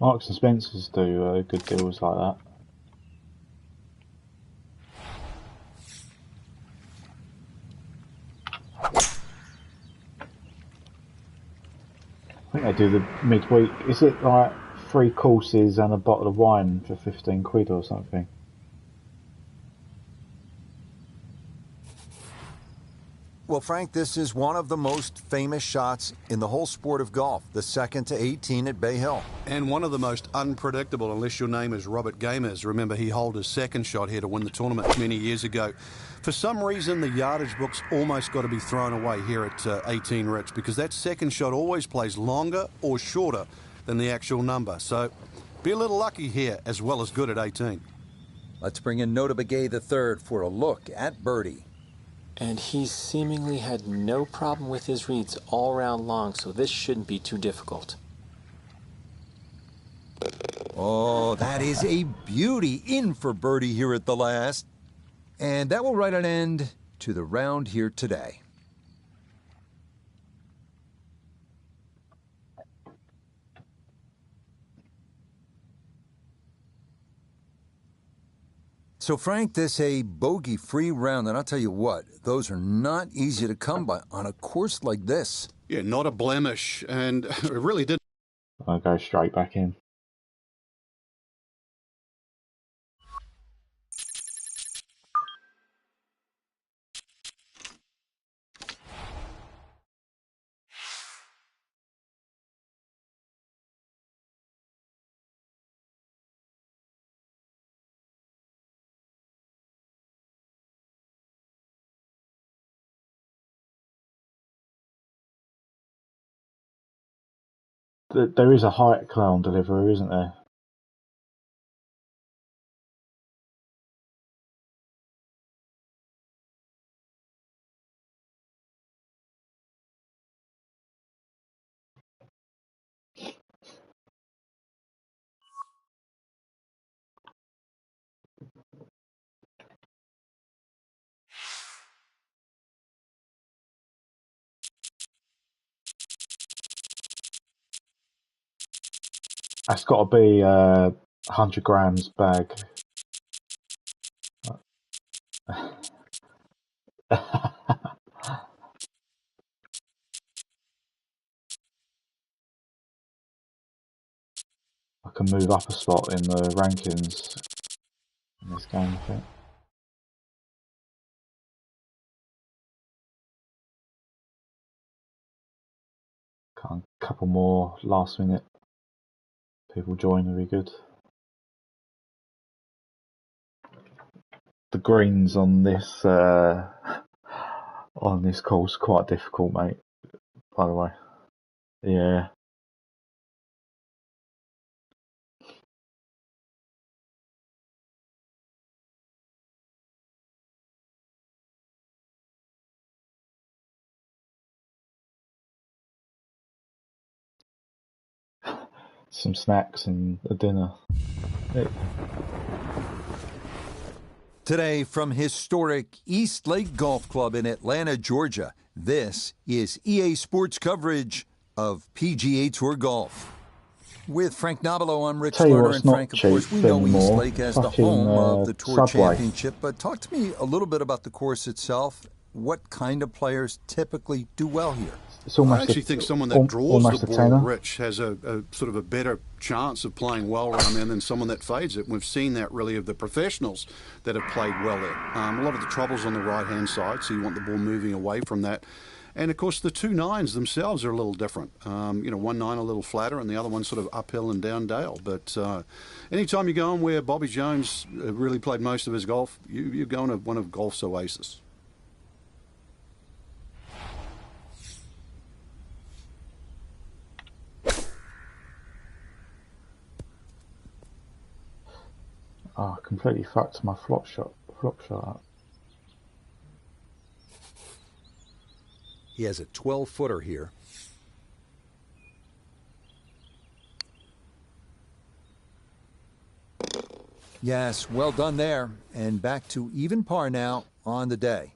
Marks and Spencers do good deals like that. I think they do the midweek. Is it like 3 courses and a bottle of wine for 15 quid or something? Well, Frank, this is one of the most famous shots in the whole sport of golf, the 2nd to 18 at Bay Hill. And one of the most unpredictable, unless your name is Robert Gamers. Remember, he holed his second shot here to win the tournament many years ago. For some reason, the yardage book's almost got to be thrown away here at 18, Rich, because that second shot always plays longer or shorter than the actual number. So be a little lucky here, as well as good at 18. Let's bring in Nota Begay III for a look at birdie. And he seemingly had no problem with his reads all round long, so this shouldn't be too difficult. Oh, that is a beauty in for birdie here at the last. And that will write an end to the round here today. So, Frank, this a bogey-free round, and I'll tell you what, those are not easy to come by on a course like this. Yeah, not a blemish, and it really did. I'll go straight back in. There is a height clown delivery, isn't there? That's got to be 100 grams bag. I can move up a spot in the rankings in this game, I think. A couple more last minute people join would be good. The greens on this course quite difficult, mate. By the way, yeah. Some snacks and a dinner. Today from historic East Lake Golf Club in Atlanta, Georgia, this is EA Sports coverage of PGA Tour Golf. With Frank Nobilo, I'm Rich Tell you Lerner, what's and not Frank, of course, we cheap know East anymore. Lake as the Fucking, home of the Tour Subway. Championship, but talk to me a little bit about the course itself. What kind of players typically do well here? I actually think someone that draws the ball, tenner. Rich, has a sort of a better chance of playing well around there than someone that fades it. And we've seen that really of the professionals that have played well there. A lot of the trouble's on the right-hand side, so you want the ball moving away from that. And, of course, the 2 9s themselves are a little different. 1 9 a little flatter and the other one sort of uphill and down dale. But anytime you go on where Bobby Jones really played most of his golf, you're going to one of golf's oasis. Oh, I completely fucked my flop shot up. He has a 12-footer here. Yes, well done there. And back to even par now on the day.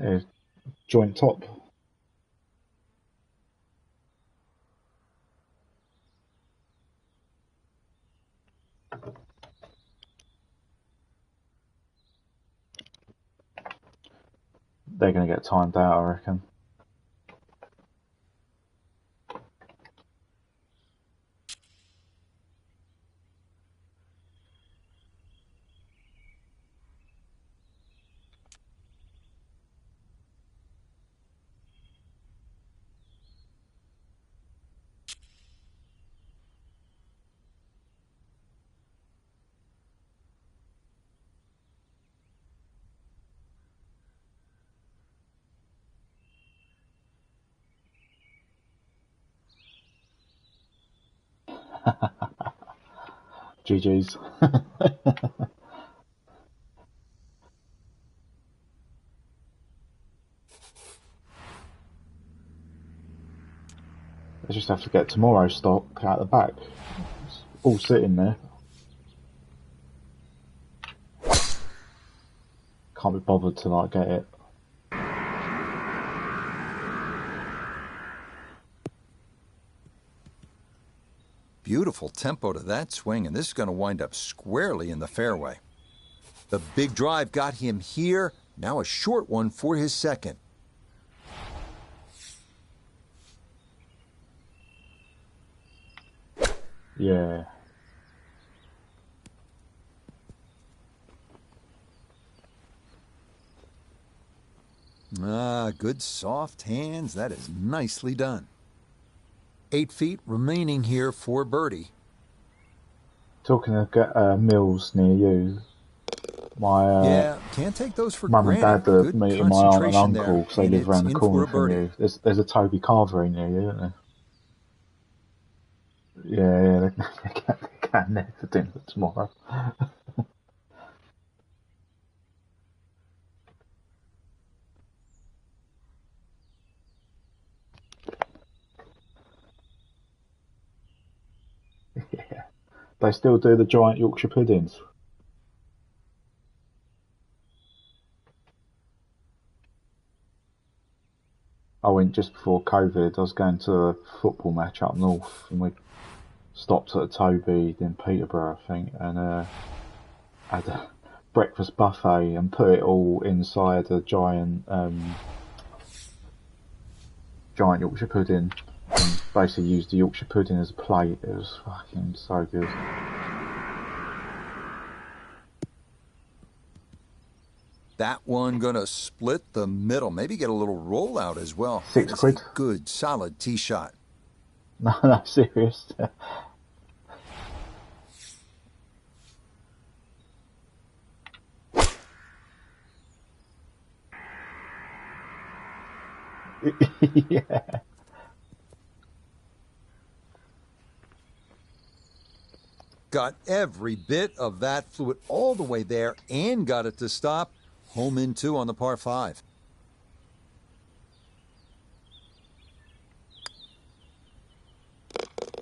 Yeah, joint top. They're going to get timed out, I reckon. GG's. They just have to get tomorrow's stock out the back. It's all sitting there. Can't be bothered to like get it. Beautiful tempo to that swing, and this is going to wind up squarely in the fairway. The big drive got him here. Now a short one for his second. Yeah. Good soft hands. That is nicely done. 8 feet remaining here for birdie. Talking of mills near you, my Yeah, can't take those for mum and granted. dad are Good meeting my aunt and concentration uncle there, because they and live it's around the in for corner a from birdie. you. There's a Toby Carvery near you, isn't there? Yeah, they're going there for dinner tomorrow. Yeah. They still do the giant Yorkshire puddings. I went just before COVID. I was going to a football match up north, and we stopped at a Toby in Peterborough, I think, and had a breakfast buffet and put it all inside a giant Yorkshire pudding, and basically used the Yorkshire pudding as a plate. It was fucking so good. That one gonna split the middle. Maybe get a little rollout as well. £6. That is a good, solid tee shot. No, serious. Yeah. Got every bit of that, flew it all the way there and got it to stop. Home in 2 on the par 5.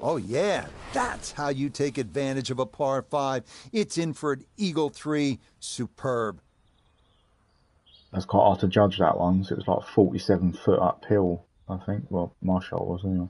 Oh yeah, that's how you take advantage of a par 5. It's in for an eagle 3. Superb. That's quite hard to judge that one. So it was like 47 foot uphill, I think. Well, my shot was anyway.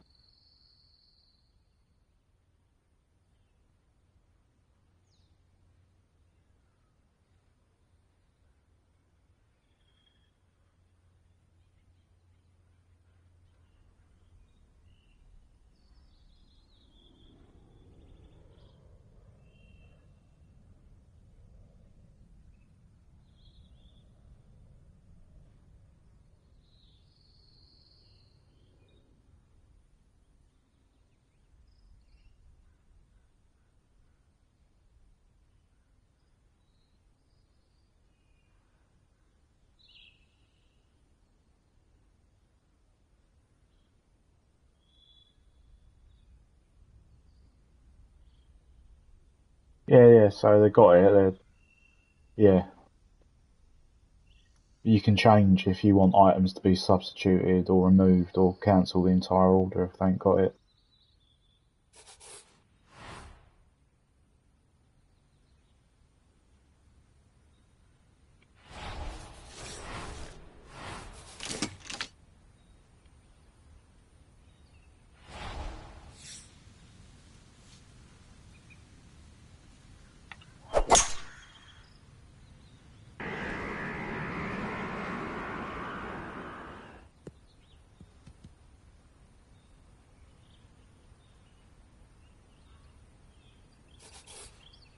Yeah. So they got it. Yeah. You can change if you want items to be substituted or removed or cancel the entire order if they ain't got it.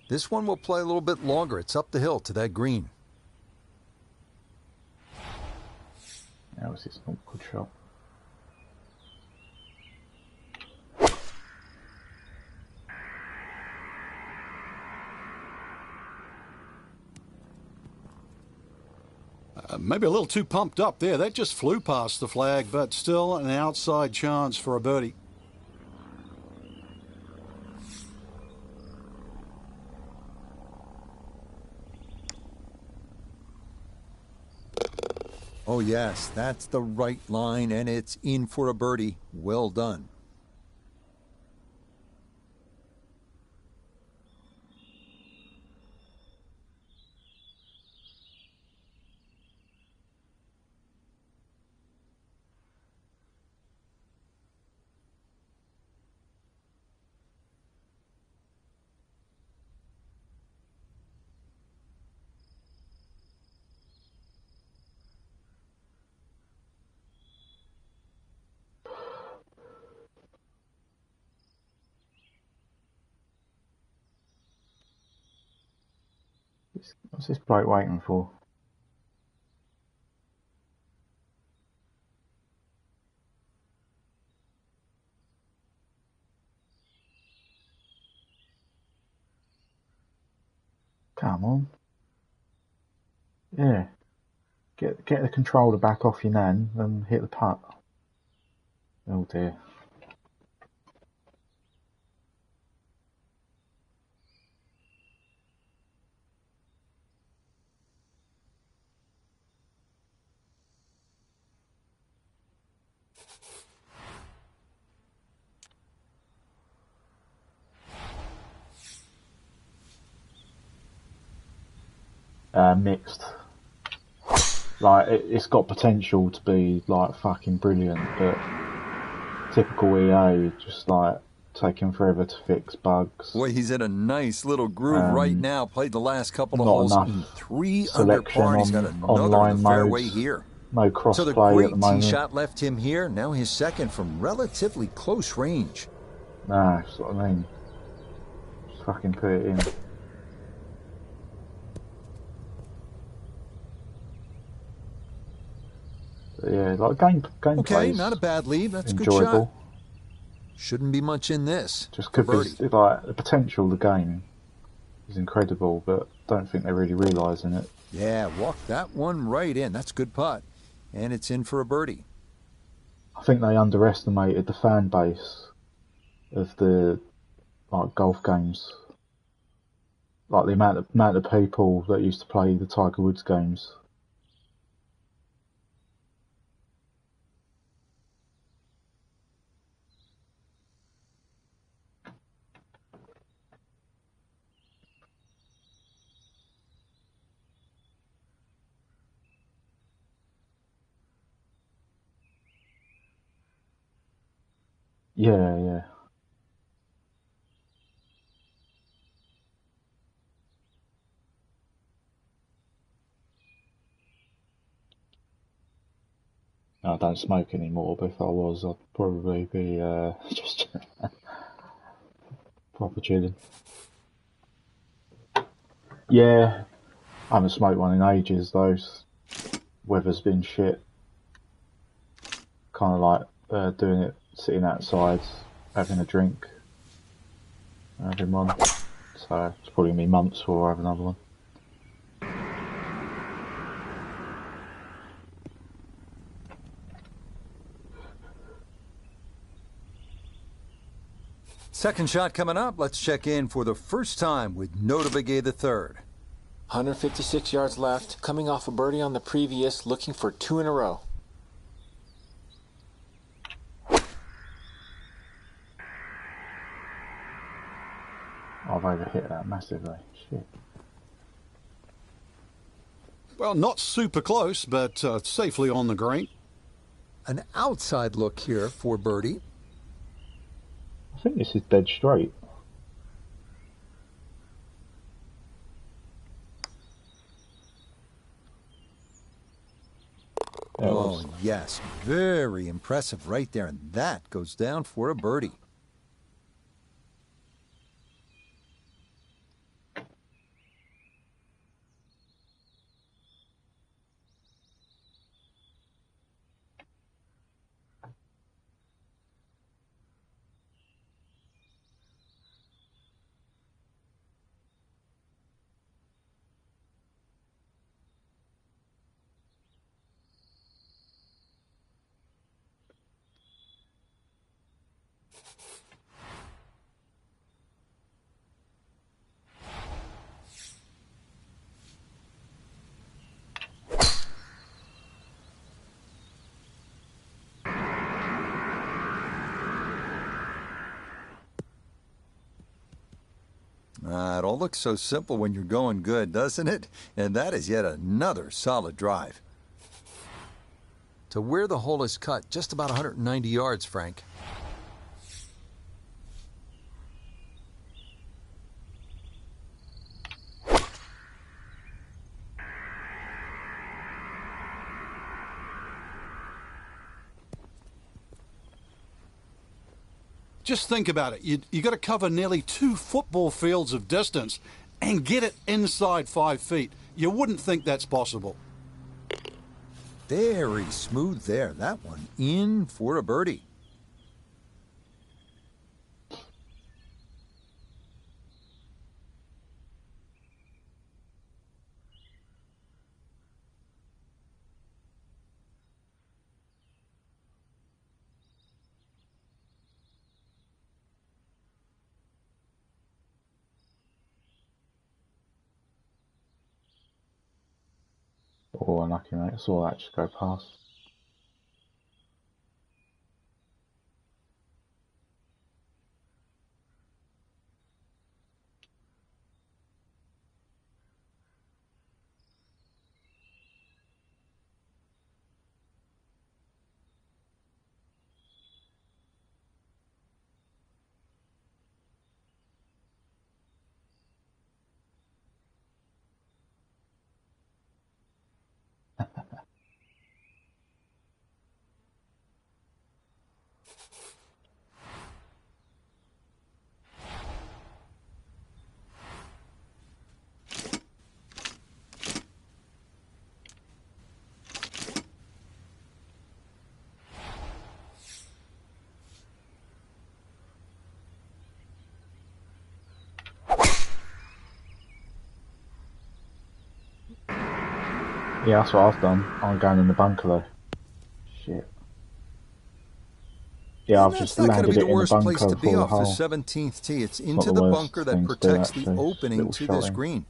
This one will play a little bit longer. It's up the hill to that green. That was his good shot. Maybe a little too pumped up there. That just flew past the flag, but still an outside chance for a birdie. Oh yes, that's the right line, and it's in for a birdie. Well done. What's this bloke waiting for? Come on. Yeah. Get the controller back off your nan and hit the putt. Oh dear. Mixed. Like, it's got potential to be, like, fucking brilliant, but typical EA, just, like, taking forever to fix bugs. Boy, he's in a nice little groove right now. Played the last couple of Not holes enough in 3 under selection par. He's got on another in online the fairway modes. here. No So the crossplay at great the tee moment. shot left him here. Now his second from relatively close range. Nah, that's what I mean. Just fucking put it in. But yeah, like gameplay. Okay, not a bad lead. That's a good enjoyable. shot. Shouldn't be much in this. Just could birdie. be like the potential of the game is incredible, but don't think they're really realising it. Yeah, walk that one right in. That's a good putt. And it's in for a birdie. I think they underestimated the fan base of the like golf games. Like the amount of people that used to play the Tiger Woods games. Yeah, yeah. I don't smoke anymore, but if I was, I'd probably be just proper chilling. Yeah, I haven't smoked one in ages though. Weather's been shit. Kind of like doing it, sitting outside, having a drink, having one. So it's probably gonna be months before I have another one. Second shot coming up. Let's check in for the first time with Notavigay the third. 156 yards left, coming off a birdie on the previous, looking for 2 in a row. I've overhit that massively. Shit. Well, not super close, but safely on the green. An outside look here for birdie. I think this is dead straight. Oh, yes. Very impressive right there. And that goes down for a birdie. It all looks so simple when you're going good, doesn't it? And that is yet another solid drive. To where the hole is cut, just about 190 yards, Frank. Just think about it. You got to cover nearly 2 football fields of distance, and get it inside 5 feet. You wouldn't think that's possible. Very smooth there. That one in for a birdie. Oh, unlucky, mate. I saw that just go past. Yeah, that's what I've done. I'm going in the bunker though. Shit. Yeah, And I've that's just not going to landed be the it in the worst place bunker to be for the off the hole. 17th tee. It's It's not into the the worst bunker that thing to do, protects the actually. Just a opening little to shot this in. green.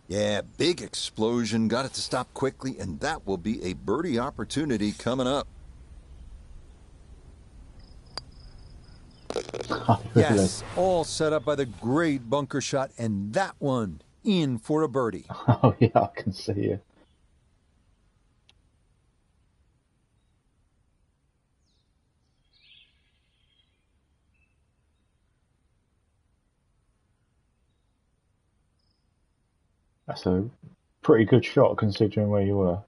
Yeah, big explosion. Got it to stop quickly, and that will be a birdie opportunity coming up. Oh, really? Yes, all set up by the great bunker shot, and that one in for a birdie. Oh, yeah, I can see it. That's a pretty good shot considering where you were.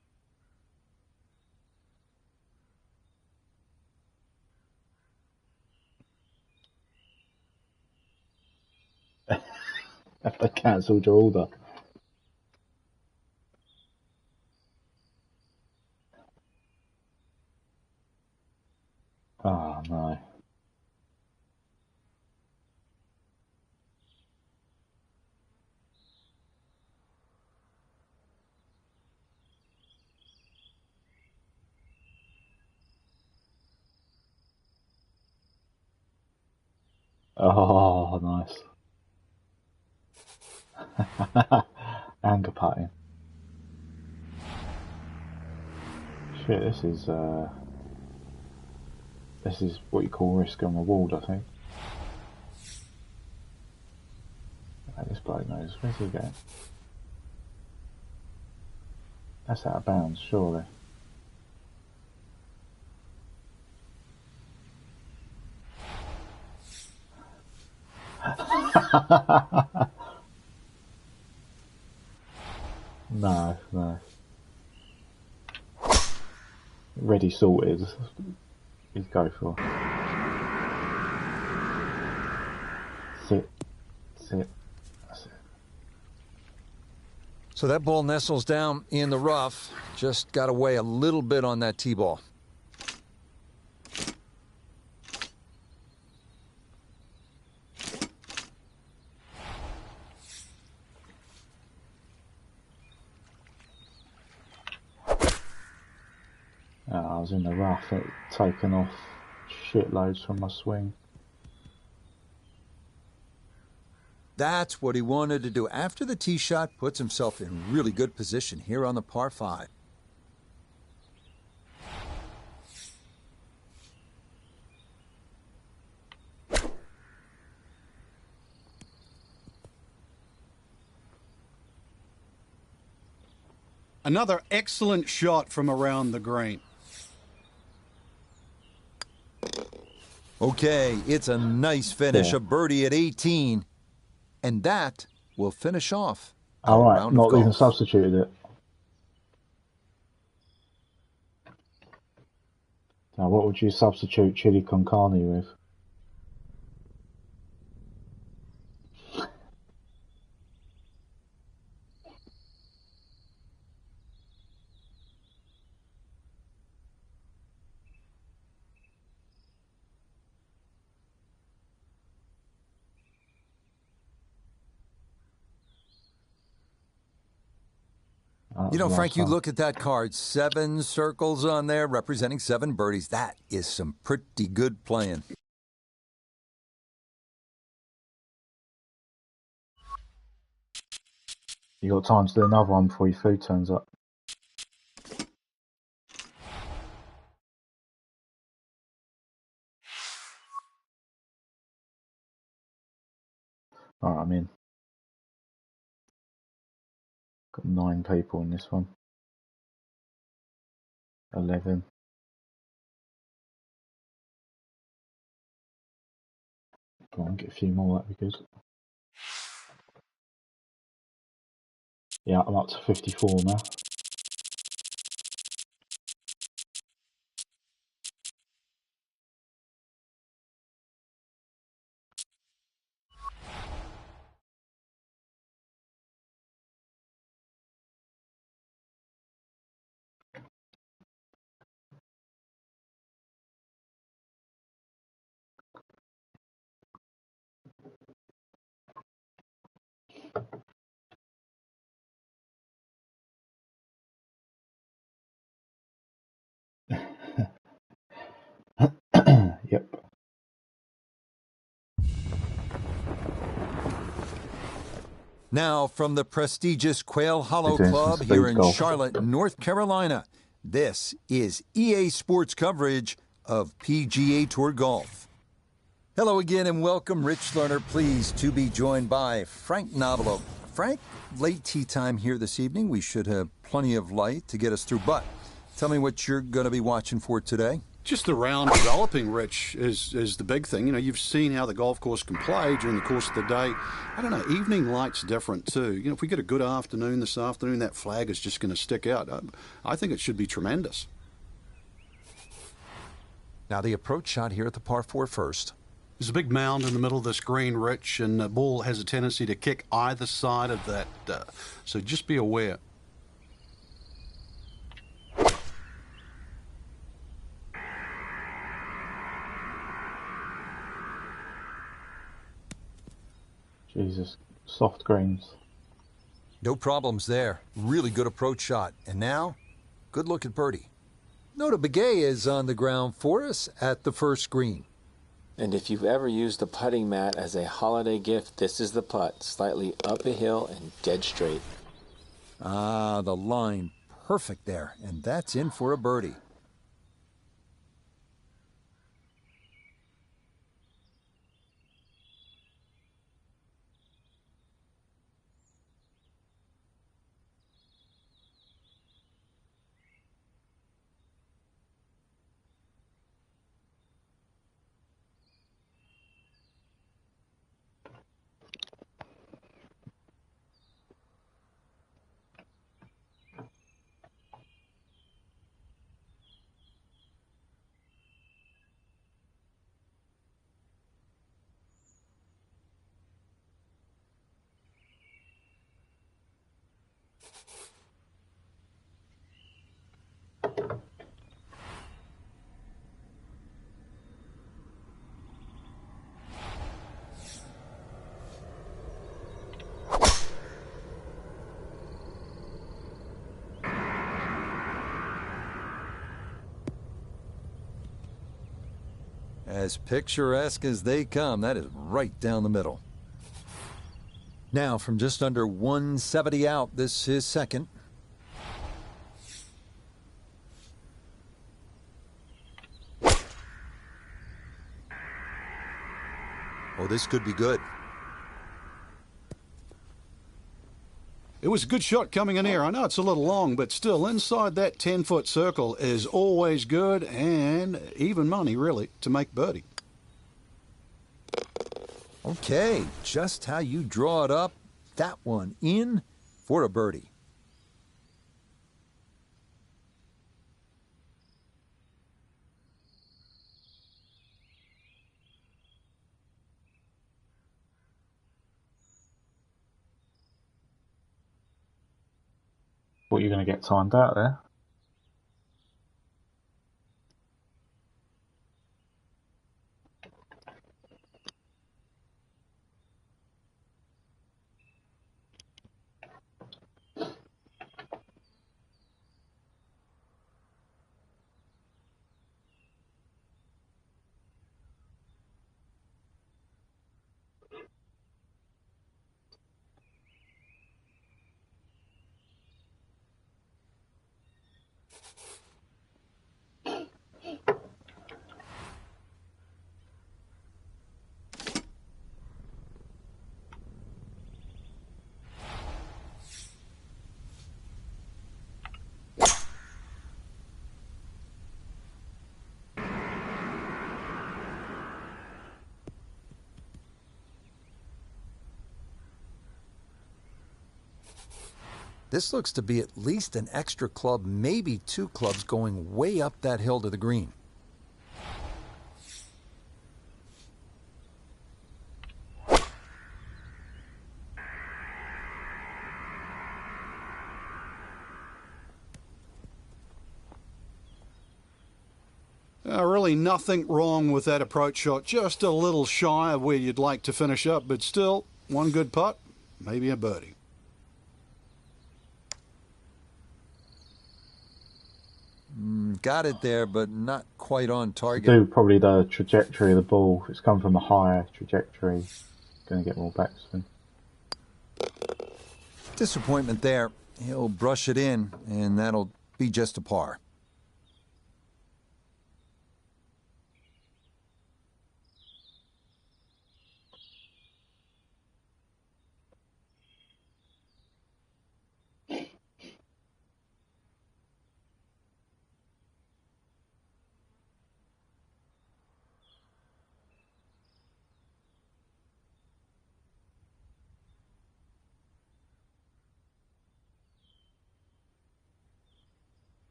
Have they cancelled your order? Oh, no. Oh, nice. Anger putting. Shit, this is what you call risk and reward, I think. Right, this bloke knows. Where's he going? That's out of bounds, surely. No, no. Ready sorted. You go for. Sit. Sit. That's it. So that ball nestles down in the rough. Just got to weigh a little bit on that tee ball. I was in the rough, it taken off shitloads from my swing. That's what he wanted to do. After the tee shot, puts himself in really good position here on the par 5. Another excellent shot from around the green. Okay, it's a nice finish, Yeah. a birdie at 18. And that will finish off our Alright, round of not even golf. substituted it. Now, what would you substitute chili con carne with? You know, Frank, you Last look at that card, 7 circles on there representing 7 birdies. That is some pretty good playing. You got time to do another one before your food turns up. Alright, I'm in. Got 9 people in this one. 11. Go on, get a few more, that'd be good. Yeah, I'm up to 54 now. Yep. Now, from the prestigious Quail Hollow We're doing some Club here speed in golf. Charlotte, North Carolina, this is EA Sports coverage of PGA Tour Golf. Hello again and welcome. Rich Lerner, pleased to be joined by Frank Novelo. Frank, late tea time here this evening. We should have plenty of light to get us through, but tell me what you're going to be watching for today. Just the round developing, Rich, is the big thing. You know, you've seen how the golf course can play during the course of the day. I don't know, evening light's different too. You know, if we get a good afternoon this afternoon, that flag is just going to stick out. I think it should be tremendous. Now the approach shot here at the par 4 first. There's a big mound in the middle of this green, Rich, and the ball has a tendency to kick either side of that. So just be aware. Jesus, soft greens. No problems there. Really good approach shot. And now, good look at birdie. Nota Begay is on the ground for us at the first green. And if you've ever used a putting mat as a holiday gift, this is the putt. Slightly up a hill and dead straight. Ah, the line. Perfect there. And that's in for a birdie. As picturesque as they come, that is right down the middle. Now, from just under 170 out, this is second. Oh, this could be good. It was a good shot coming in here. I know it's a little long, but still inside that 10-foot circle is always good and even money, really, to make birdie. Okay, just how you draw it up. That one in for a birdie. Thought you were going to get timed out there. This looks to be at least an extra club, maybe 2 clubs going way up that hill to the green. Really nothing wrong with that approach shot. Just a little shy of where you'd like to finish up, but still, one good putt, maybe a birdie. Got it there, but not quite on target. To do probably the trajectory of the ball. If it's come from a higher trajectory, going to get more backspin. Disappointment there. He'll brush it in, and that'll be just a par.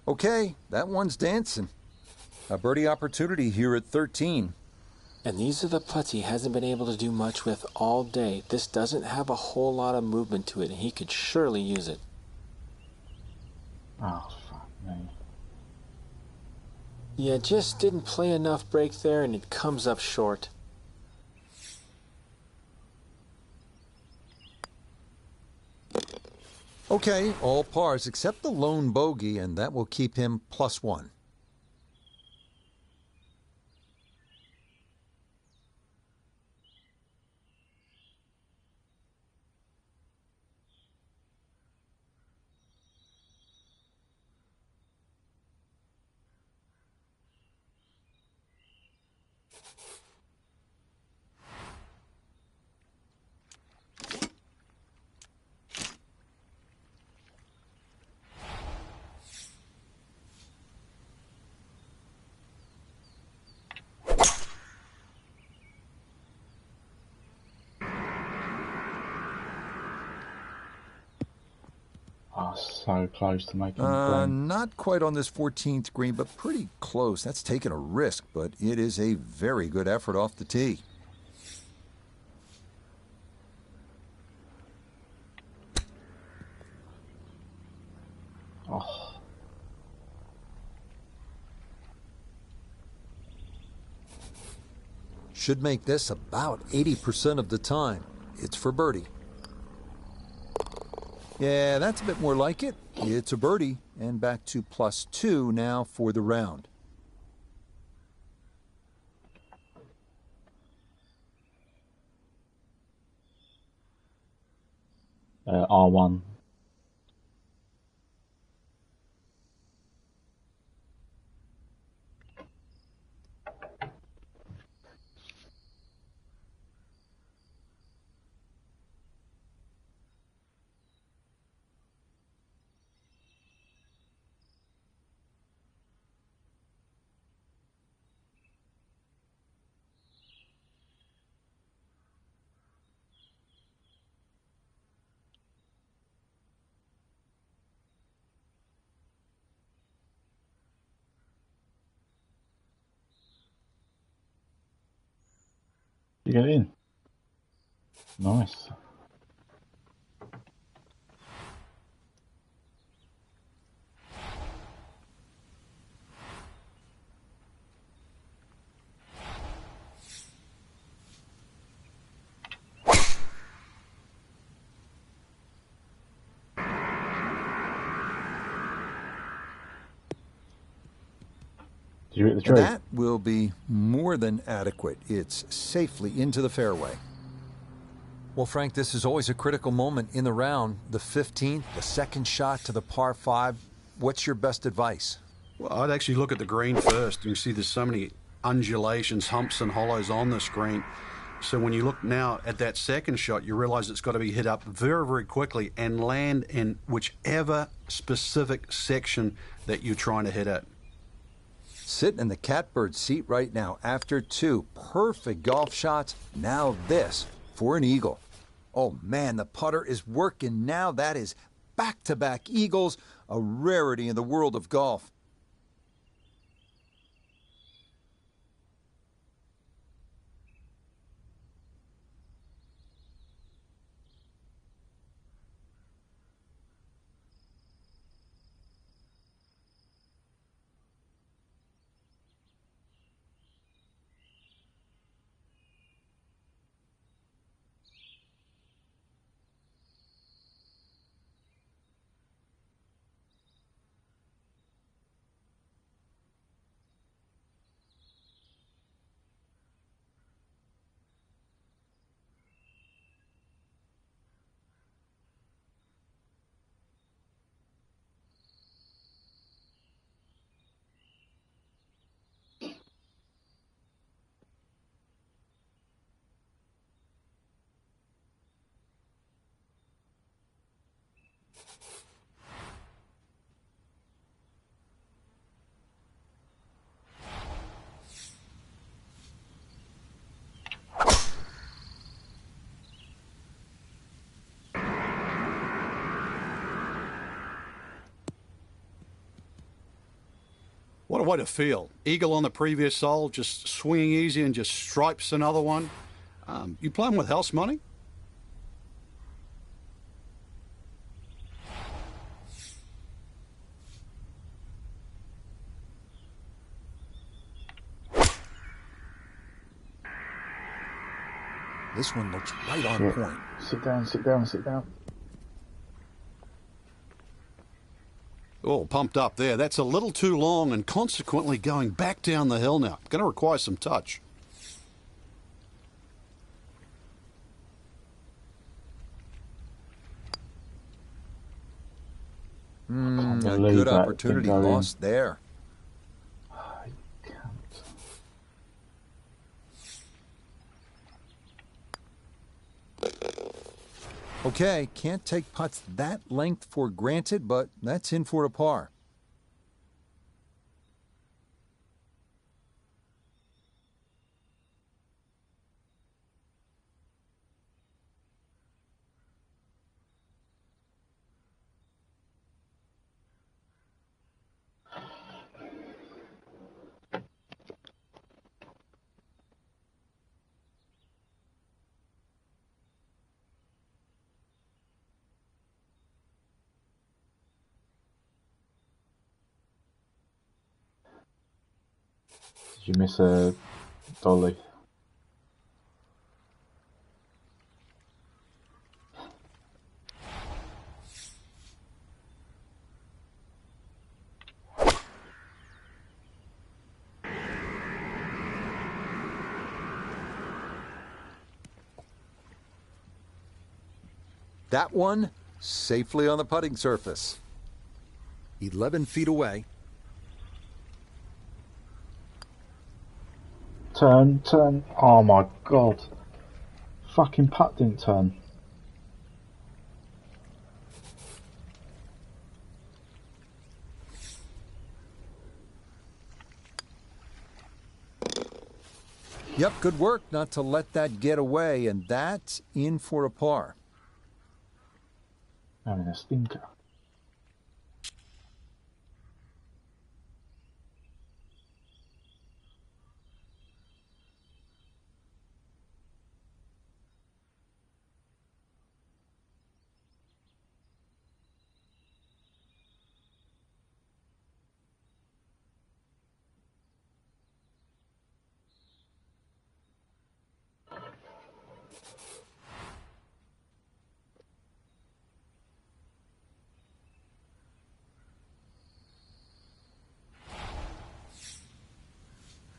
Okay, that one's dancing. A birdie opportunity here at 13. And these are the putts he hasn't been able to do much with all day. This doesn't have a whole lot of movement to it, and he could surely use it. Oh, fuck me. Yeah, just didn't play enough break there, and it comes up short. Okay, all pars except the lone bogey, and that will keep him +1. Oh, so close to making the green. Not quite on this 14th green, but pretty close. That's taking a risk, but it is a very good effort off the tee. Oh. Should make this about 80% of the time. It's for birdie. Yeah, that's a bit more like it. It's a birdie, and back to +2 now for the round. R1. You get in. Nice. Did you hit the tree? And that will be more than adequate. It's safely into the fairway. Well, Frank, this is always a critical moment in the round. The 15th, the second shot to the par 5. What's your best advice? Well, I'd actually look at the green first. You see there's so many undulations, humps and hollows on the screen. So when you look now at that second shot, you realize it's got to be hit up very, very quickly and land in whichever specific section that you're trying to hit at. Sitting in the catbird seat right now after 2 perfect golf shots. Now this for an eagle. Oh man, the putter is working now. That is back-to-back eagles, a rarity in the world of golf. What a way to feel. Eagle on the previous hole, just swinging easy and just stripes another one. You playing with house money? This one looks right on point. Sit down, sit down, sit down. Oh, pumped up there. That's a little too long and consequently going back down the hill now. Going to require some touch. A good opportunity lost there. I can't. Okay, can't take putts that length for granted, but that's in for a par. Did you miss a dolly? That one safely on the putting surface. 11 feet away. Turn, turn. Oh my god. Fucking putt didn't turn. Yep, good work not to let that get away, and that's in for a par. Having a stinker.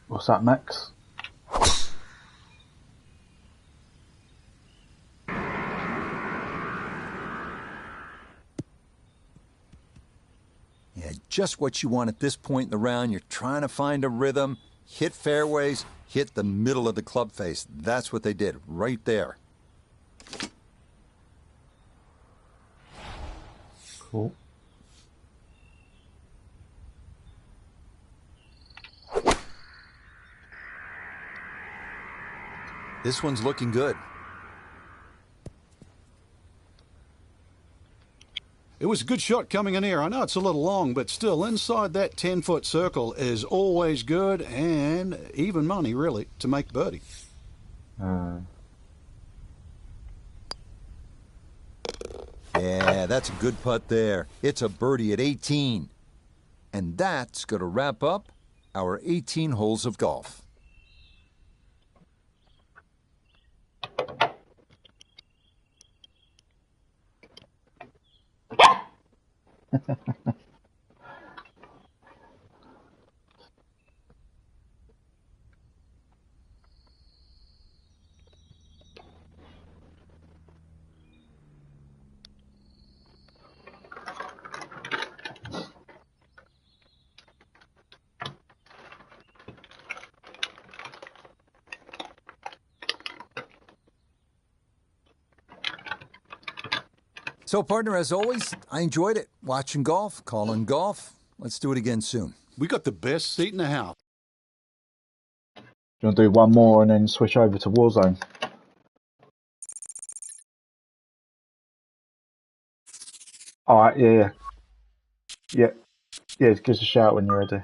What's that, Max? Yeah, just what you want at this point in the round. You're trying to find a rhythm, hit fairways, hit the middle of the club face. That's what they did right there. Cool. This one's looking good. It was a good shot coming in here. I know it's a little long, but still inside that 10-foot circle is always good and even money, really, to make birdie. Yeah, that's a good putt there. It's a birdie at 18. And that's going to wrap up our 18 holes of golf. So, partner, as always, I enjoyed it. Watching golf, calling golf. Let's do it again soon. We got the best seat in the house. Do you want to do one more and then switch over to Warzone? Alright, yeah. Yeah, give us a shout when you're ready.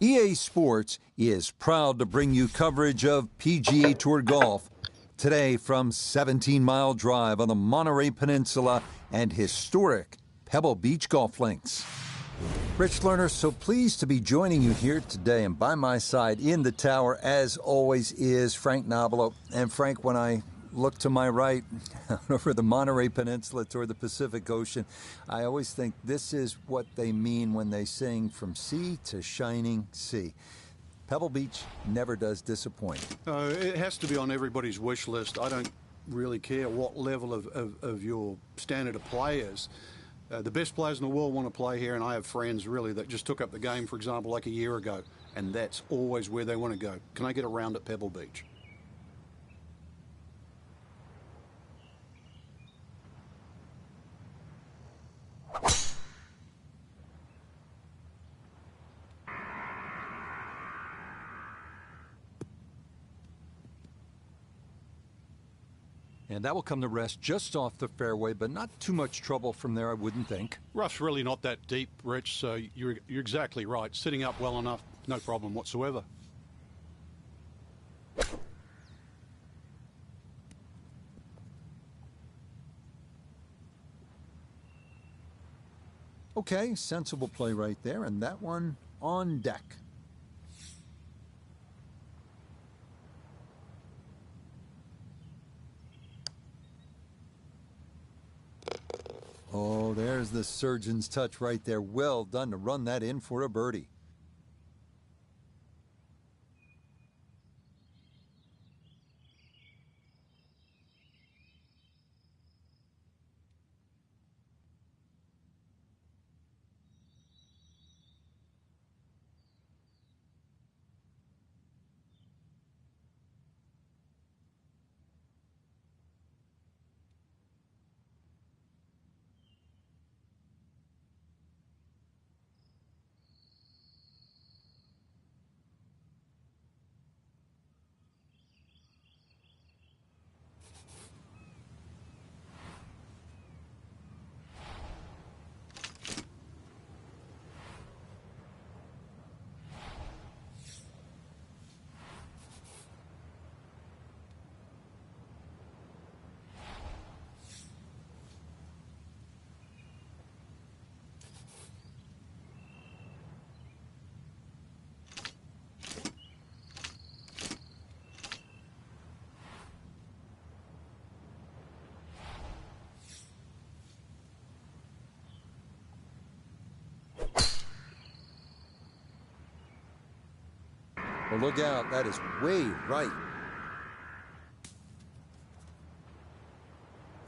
EA Sports is proud to bring you coverage of PGA Tour golf. Today from 17 Mile Drive on the Monterey Peninsula and historic Pebble Beach golf links. Rich Lerner, so pleased to be joining you here today, and by my side in the tower, as always, is Frank Nobilo. And Frank, when I look to my right over the Monterey Peninsula toward the Pacific Ocean, I always think this is what they mean when they sing From Sea to Shining Sea. Pebble Beach never does disappoint. It has to be on everybody's wish list. I don't really care what level of your standard of play is. The best players in the world want to play here, and I have friends really that just took up the game, for example, like a year ago, and that's always where they want to go. Can I get a round at Pebble Beach? And that will come to rest just off the fairway, but not too much trouble from there, I wouldn't think. Rough's really not that deep, Rich, so you're exactly right. Sitting up well enough, no problem whatsoever. Okay, sensible play right there, and that one on deck. Oh, there's the surgeon's touch right there. Well done to run that in for a birdie. Well, look out. That is way right.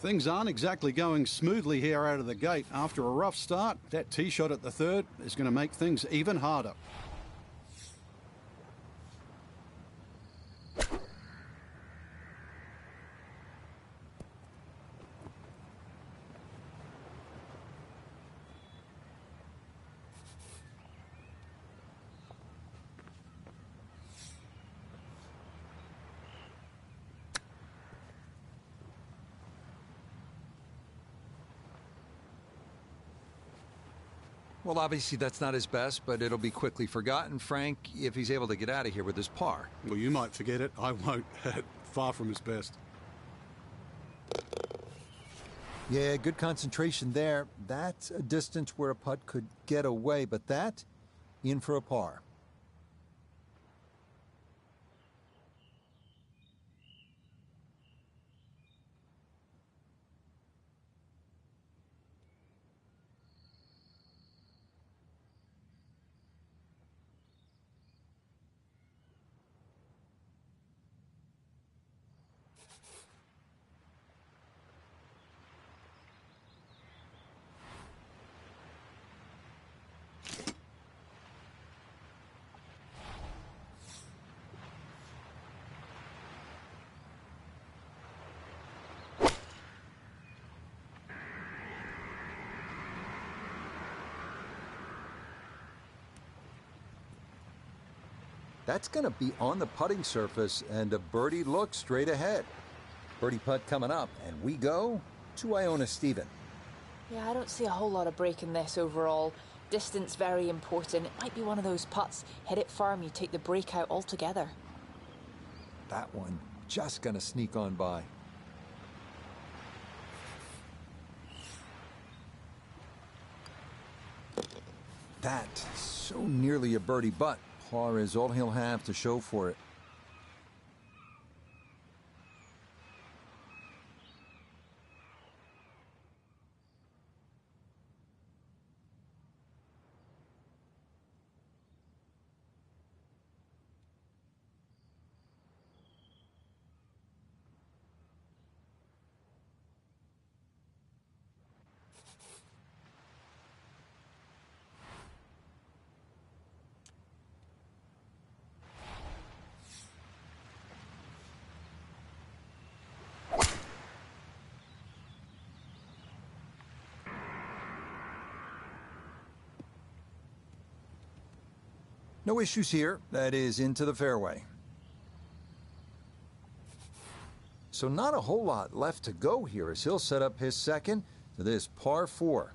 Things aren't exactly going smoothly here out of the gate. After a rough start, that tee shot at the third is going to make things even harder. Well, obviously that's not his best, but it'll be quickly forgotten, Frank, if he's able to get out of here with his par. Well, you might forget it. I won't. Far from his best. Yeah, good concentration there. That's a distance where a putt could get away, but that, in for a par. That's going to be on the putting surface and a birdie look straight ahead. Birdie putt coming up, and we go to Iona Stephen. Yeah, I don't see a whole lot of break in this overall. Distance very important. It might be one of those putts. Hit it firm, you take the break out altogether. That one just going to sneak on by. That so nearly a birdie, but par is all he'll have to show for it. No issues here. That is into the fairway. So not a whole lot left to go here as he'll set up his second to this par 4.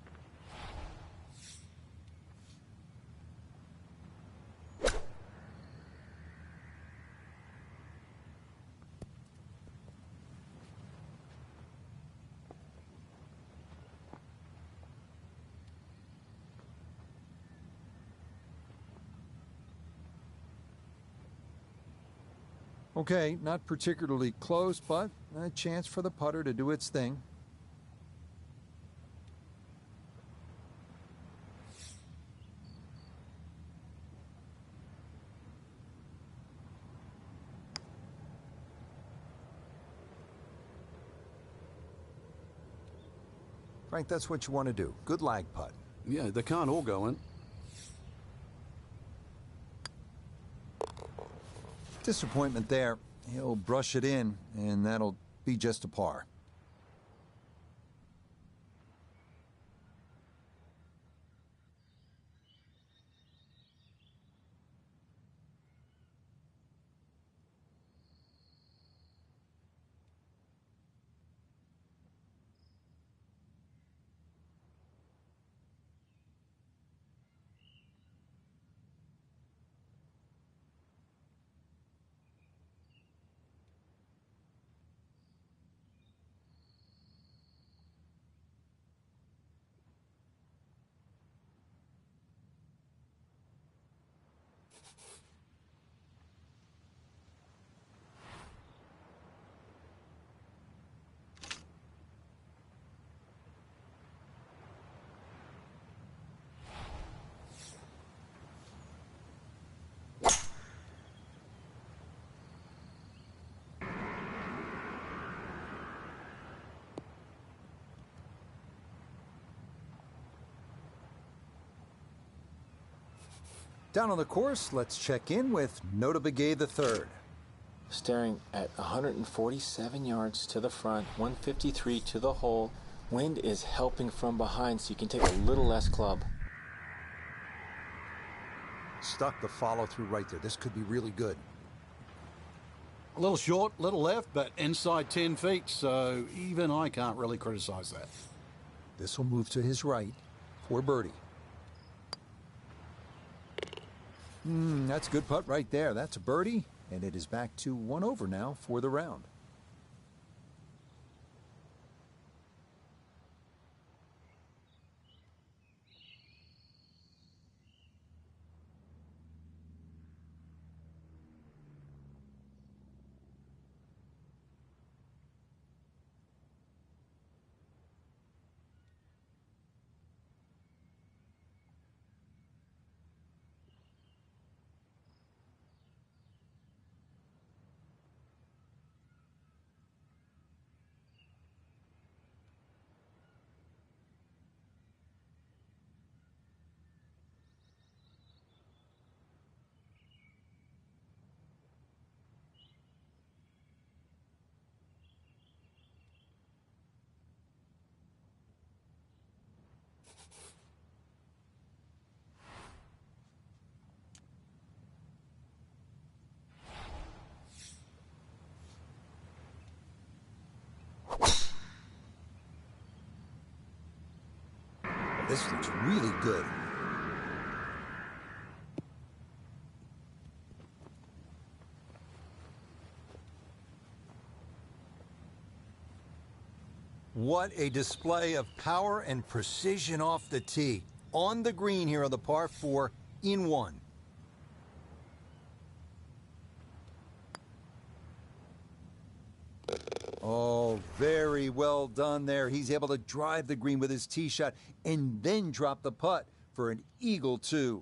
Okay, not particularly close, but a chance for the putter to do its thing. Frank, that's what you want to do. Good lag putt. Yeah, they can't all go in. Disappointment there. He'll brush it in, and that'll be just a par. Down on the course, let's check in with Nota Begay III. Staring at 147 yards to the front, 153 to the hole. Wind is helping from behind, so you can take a little less club. Stuck the follow-through right there. This could be really good. A little short, little left, but inside 10 feet, so even I can't really criticize that. This will move to his right for birdie. That's a good putt right there. That's a birdie, and it is back to 1 over now for the round. This looks really good. What a display of power and precision off the tee. On the green here on the par 4 in 1. Oh, very well done there. He's able to drive the green with his tee shot and then drop the putt for an eagle 2.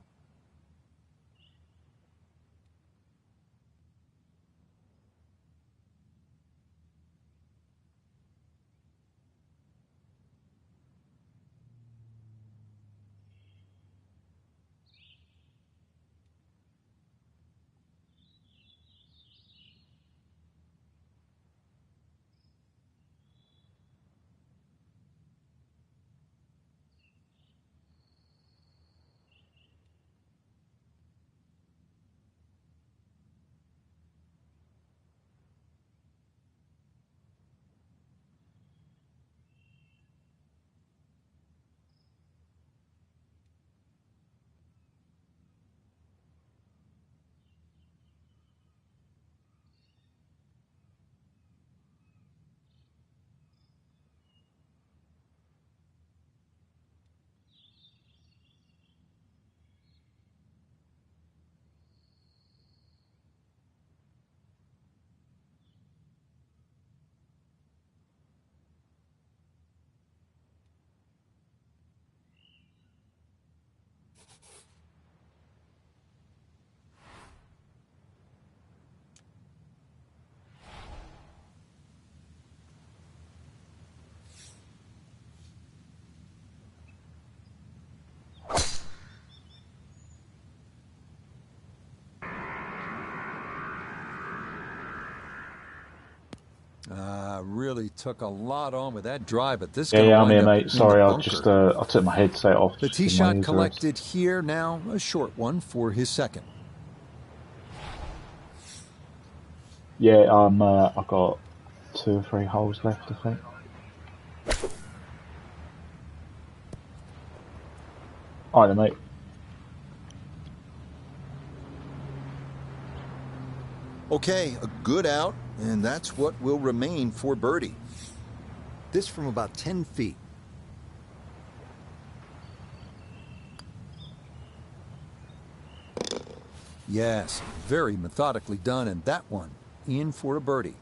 Really took a lot on with that drive, but this Yeah, I'm here, up mate. in Sorry, the I bunker. just I took my headset off. The tee shot collected here now, a short one for his second. Yeah, I've got 2 or 3 holes left, I think. Alright then, mate. Okay, a good out, and that's what will remain for birdie. This from about 10 feet. Yes, very methodically done, and that one in for a birdie.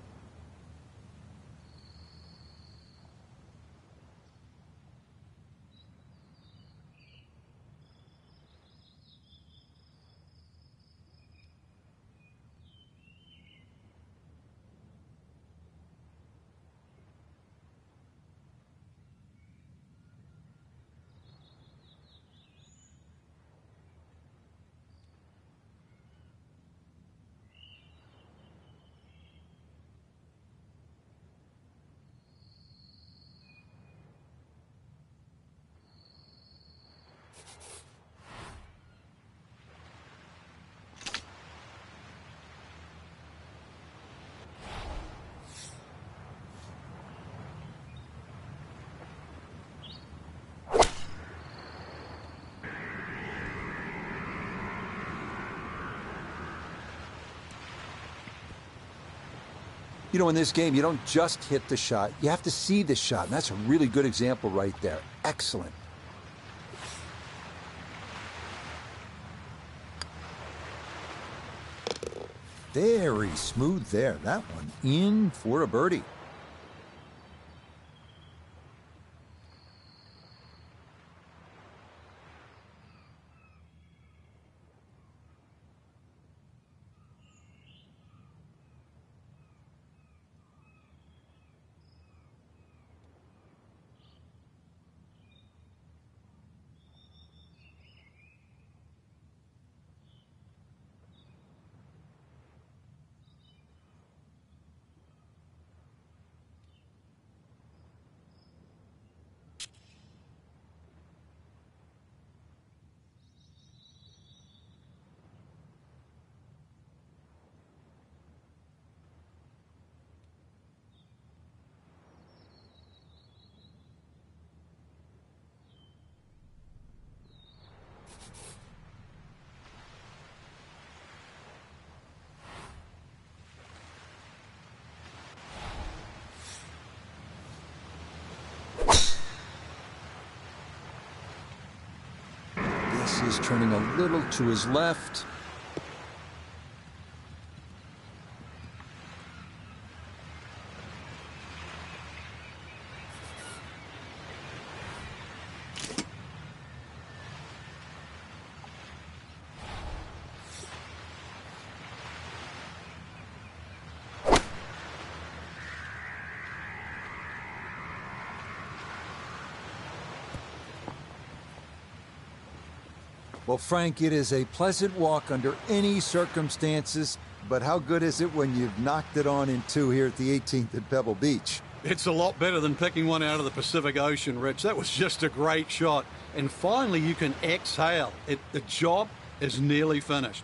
You know, in this game, you don't just hit the shot. You have to see the shot, and that's a really good example right there. Excellent. Very smooth there. That one in for a birdie. This is turning a little to his left. Well, Frank, it is a pleasant walk under any circumstances, but how good is it when you've knocked it on in two here at the 18th at Pebble Beach? It's a lot better than picking one out of the Pacific Ocean, Rich. That was just a great shot. And finally, you can exhale. The job is nearly finished.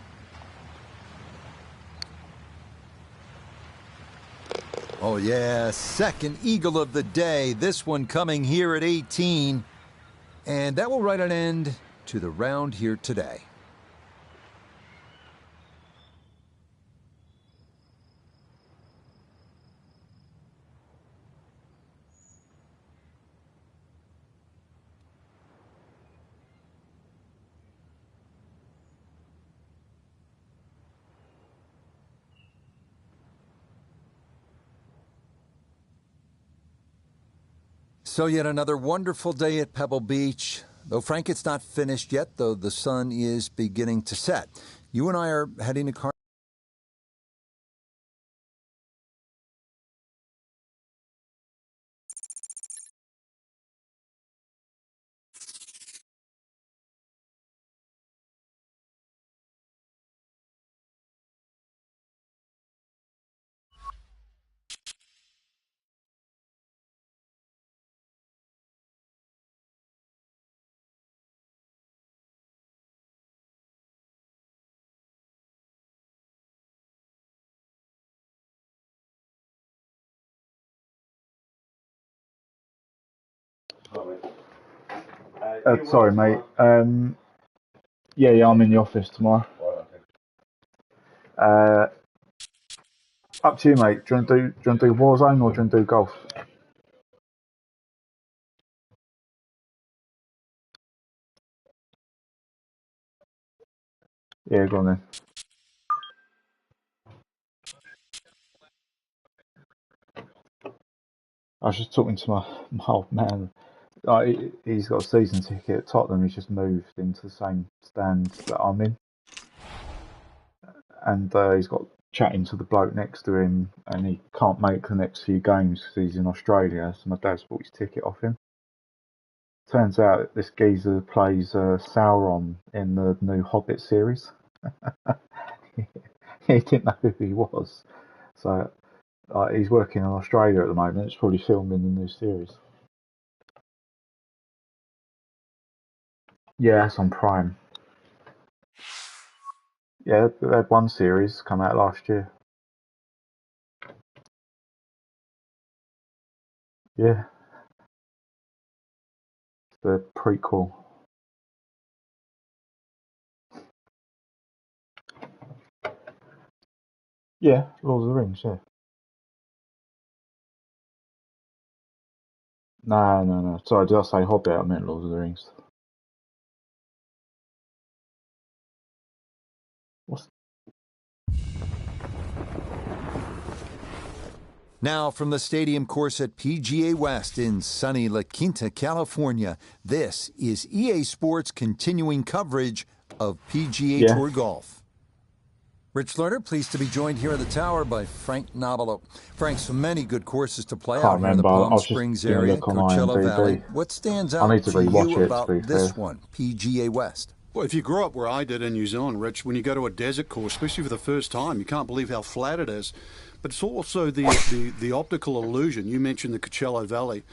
Oh, yeah, second eagle of the day. This one coming here at 18. And that will write an end to the round here today. So yet another wonderful day at Pebble Beach. Though, Frank, it's not finished yet, though the sun is beginning to set. You and I are heading to Car. Sorry, mate. Yeah, I'm in the office tomorrow. Up to you, mate. Do you want to do Warzone or do you want to do golf? Yeah, go on then. I was just talking to my old man. He's got a season ticket at Tottenham. He's just moved into the same stand that I'm in, and he's got chatting to the bloke next to him, and he can't make the next few games because he's in Australia. So my dad's bought his ticket off him. Turns out this geezer plays Sauron in the new Hobbit series. He didn't know who he was, so he's working in Australia at the moment. It's probably filming the new series. Yeah, that's on Prime. Yeah, they had one series come out last year. Yeah, the prequel. Yeah, Lord of the Rings. Yeah. No, no, no. Sorry, did I say Hobbit? I meant Lord of the Rings. What's... Now from the stadium course at PGA West in sunny La Quinta, California, this is EA Sports' continuing coverage of PGA Yeah. Tour golf. Rich Lerner, pleased to be joined here at the tower by Frank Nobilo. Frank, so many good courses to play out here in the Palm Springs area, Coachella Valley. What stands out I need to to rewatch you it, about to be this fair. one, PGA West? Well, if you grew up where I did in New Zealand, Rich, when you go to a desert course, especially for the first time, you can't believe how flat it is. But it's also the optical illusion. You mentioned the Coachella Valley.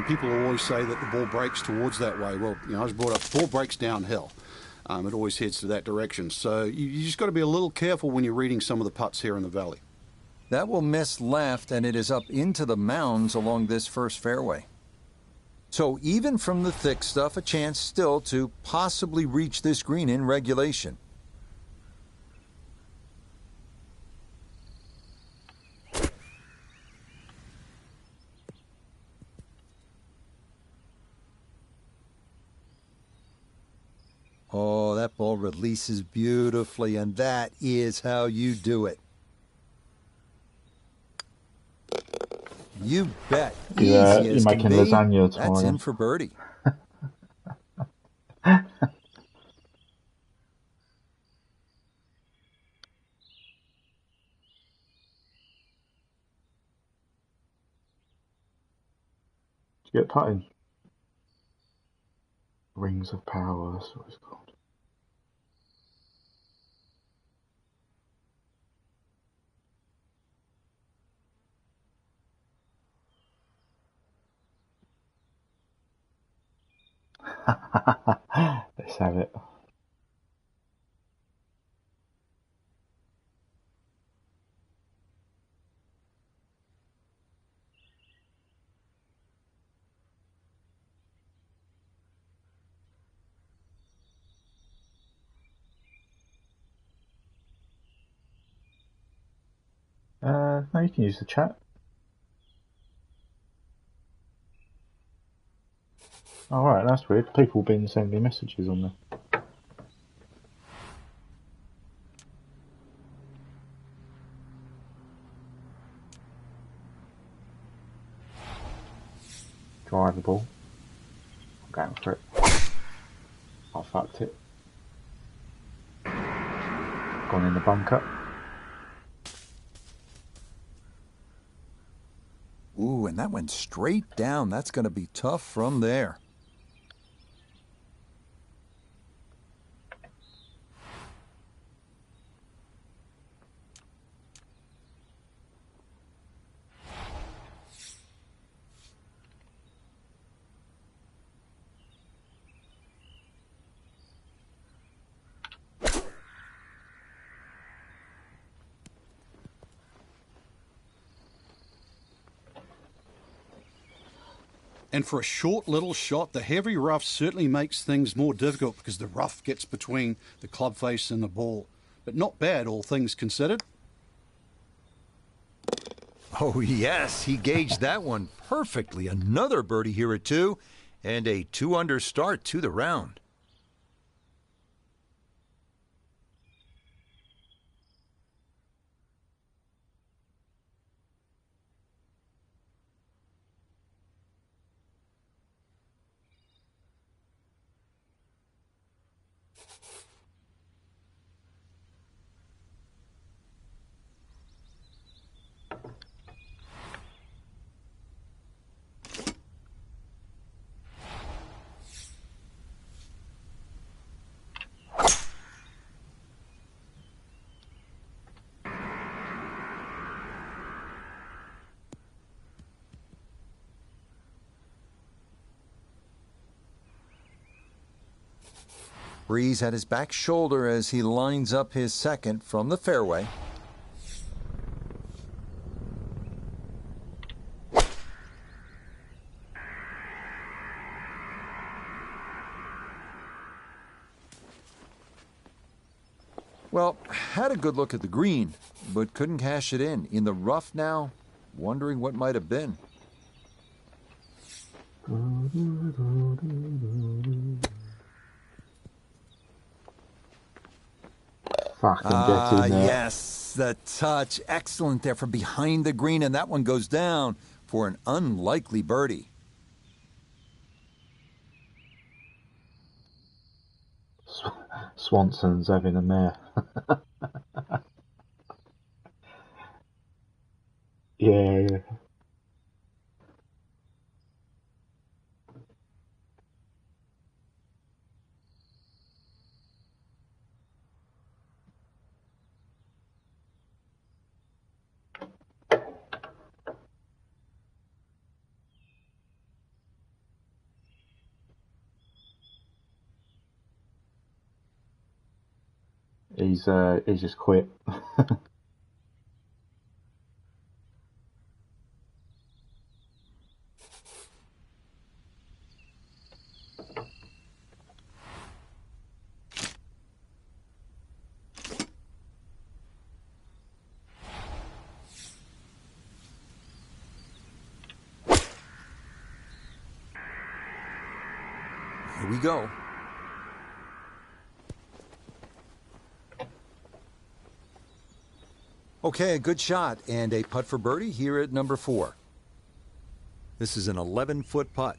People always say that the ball breaks towards that way. Well, I was brought up, the ball breaks downhill. It always heads to that direction. So you just got to be a little careful when you're reading some of the putts here in the valley. That will miss left, and it is up into the mounds along this first fairway. So even from the thick stuff, a chance still to possibly reach this green in regulation. Oh, that ball releases beautifully, and that is how you do it. You bet. Easy You're as can making be. lasagna That's tomorrow. in for birdie. Did you get putting? Rings of Power, that's what it's called. Let's have it. No, you can use the chat. Alright, that's weird. People have been sending me messages on there. Drive the ball. I'm going for it. I fucked it. Gone in the bunker. Ooh, and that went straight down. That's going to be tough from there. And for a short little shot, the heavy rough certainly makes things more difficult because the rough gets between the club face and the ball. But not bad, all things considered. Oh, yes, he gauged that one perfectly. Another birdie here at 2, and a 2-under start to the round. Breeze at his back shoulder as he lines up his second from the fairway. Well, had a good look at the green, but couldn't cash it in. In the rough now, wondering what might have been. Fucking get in there. Yes, the touch. Excellent there from behind the green, and that one goes down for an unlikely birdie. Swanson's having a mare. Yeah. He's just quit. Here we go. Okay, a good shot and a putt for birdie here at number 4. This is an 11-foot putt.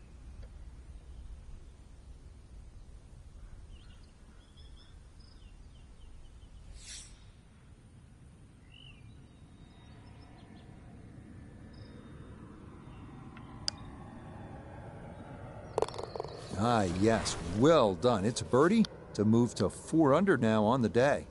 Ah, yes, well done. It's a birdie to move to 4 under now on the day.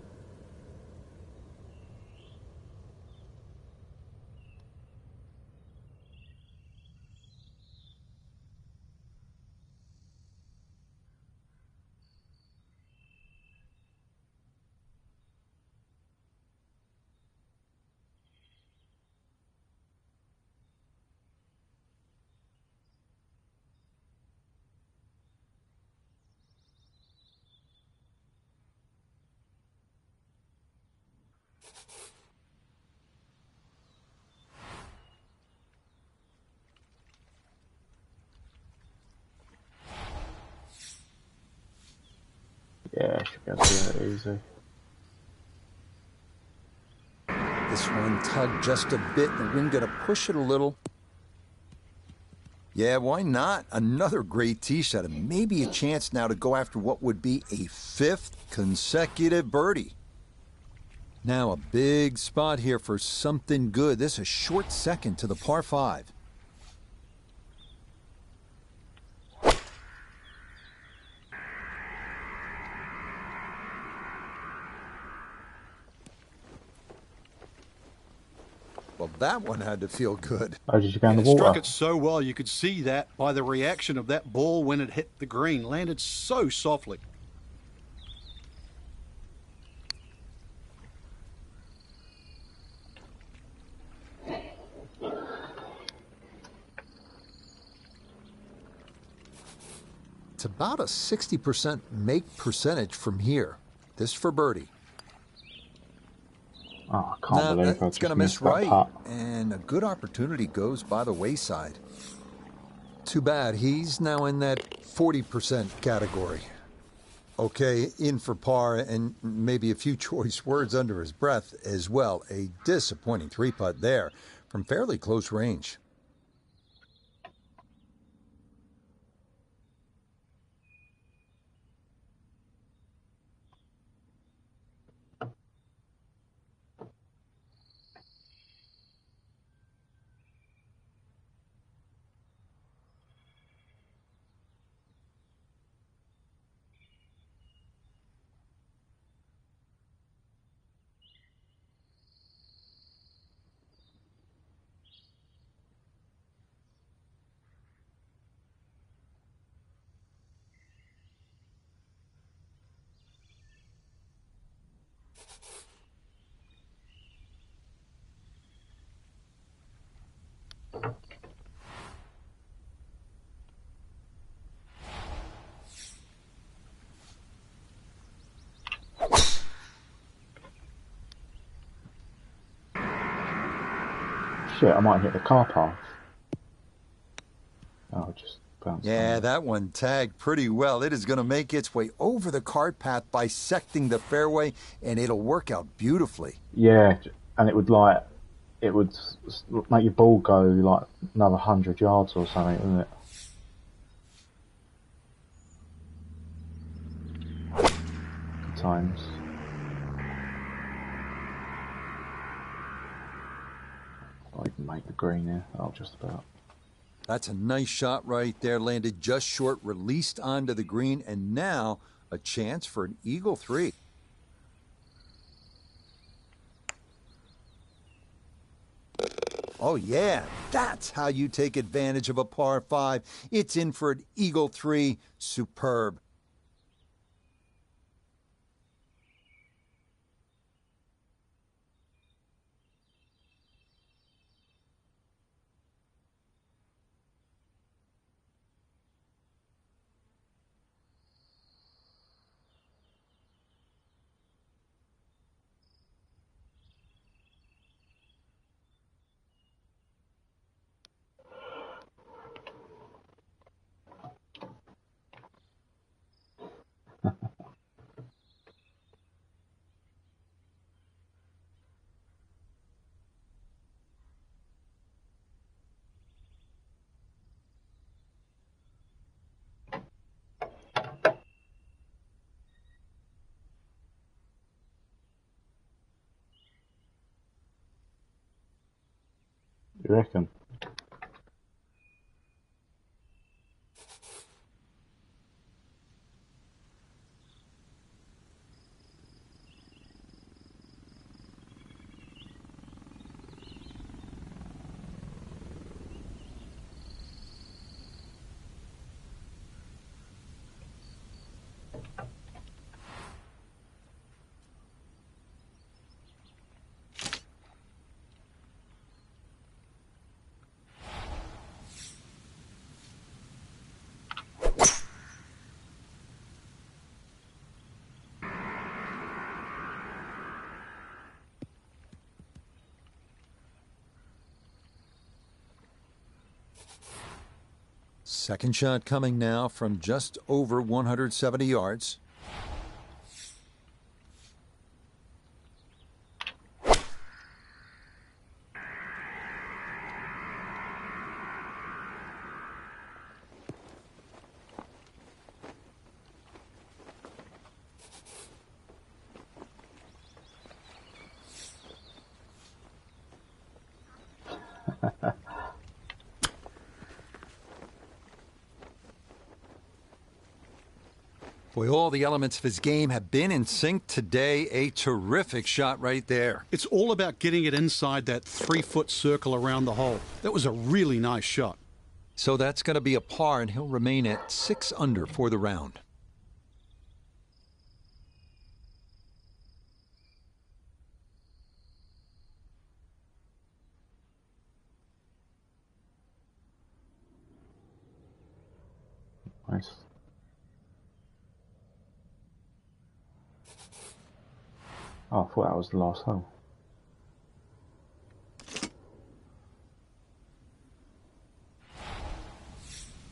Yeah, should be able to do that easy. This one tugged just a bit. The wind going to push it a little. Yeah, why not? Another great tee shot and maybe a chance now to go after what would be a 5th consecutive birdie. Now a big spot here for something good. This is a short second to the par 5. Well, that one had to feel good. Oh, did you go in the It water? struck it so well. You could see that by the reaction of that ball when it hit the green. Landed so softly. It's about a 60% make percentage from here. This for birdie. Oh, I can't believe I it's just going to missed miss that right, putt. and a good opportunity goes by the wayside. Too bad. He's now in that 40% category. Okay, in for par and maybe a few choice words under his breath as well. A disappointing 3-putt there from fairly close range. Shit, I might hit the car path. Oh, just bounce. Yeah, that one tagged pretty well. It is going to make its way over the cart path, bisecting the fairway, and it'll work out beautifully. Yeah, and it would make your ball go like another 100 yards or something, wouldn't it? Good times. I can make the green here. Oh, just about. That's a nice shot right there. Landed just short, released onto the green, and now a chance for an eagle 3. Oh, yeah, that's how you take advantage of a par 5. It's in for an eagle 3. Superb. You reckon? Second shot coming now from just over 170 yards. Boy, all the elements of his game have been in sync today. A terrific shot right there. It's all about getting it inside that 3-foot circle around the hole. That was a really nice shot. So that's going to be a par, and he'll remain at 6 under for the round. Nice. Oh, I thought that was the last hole.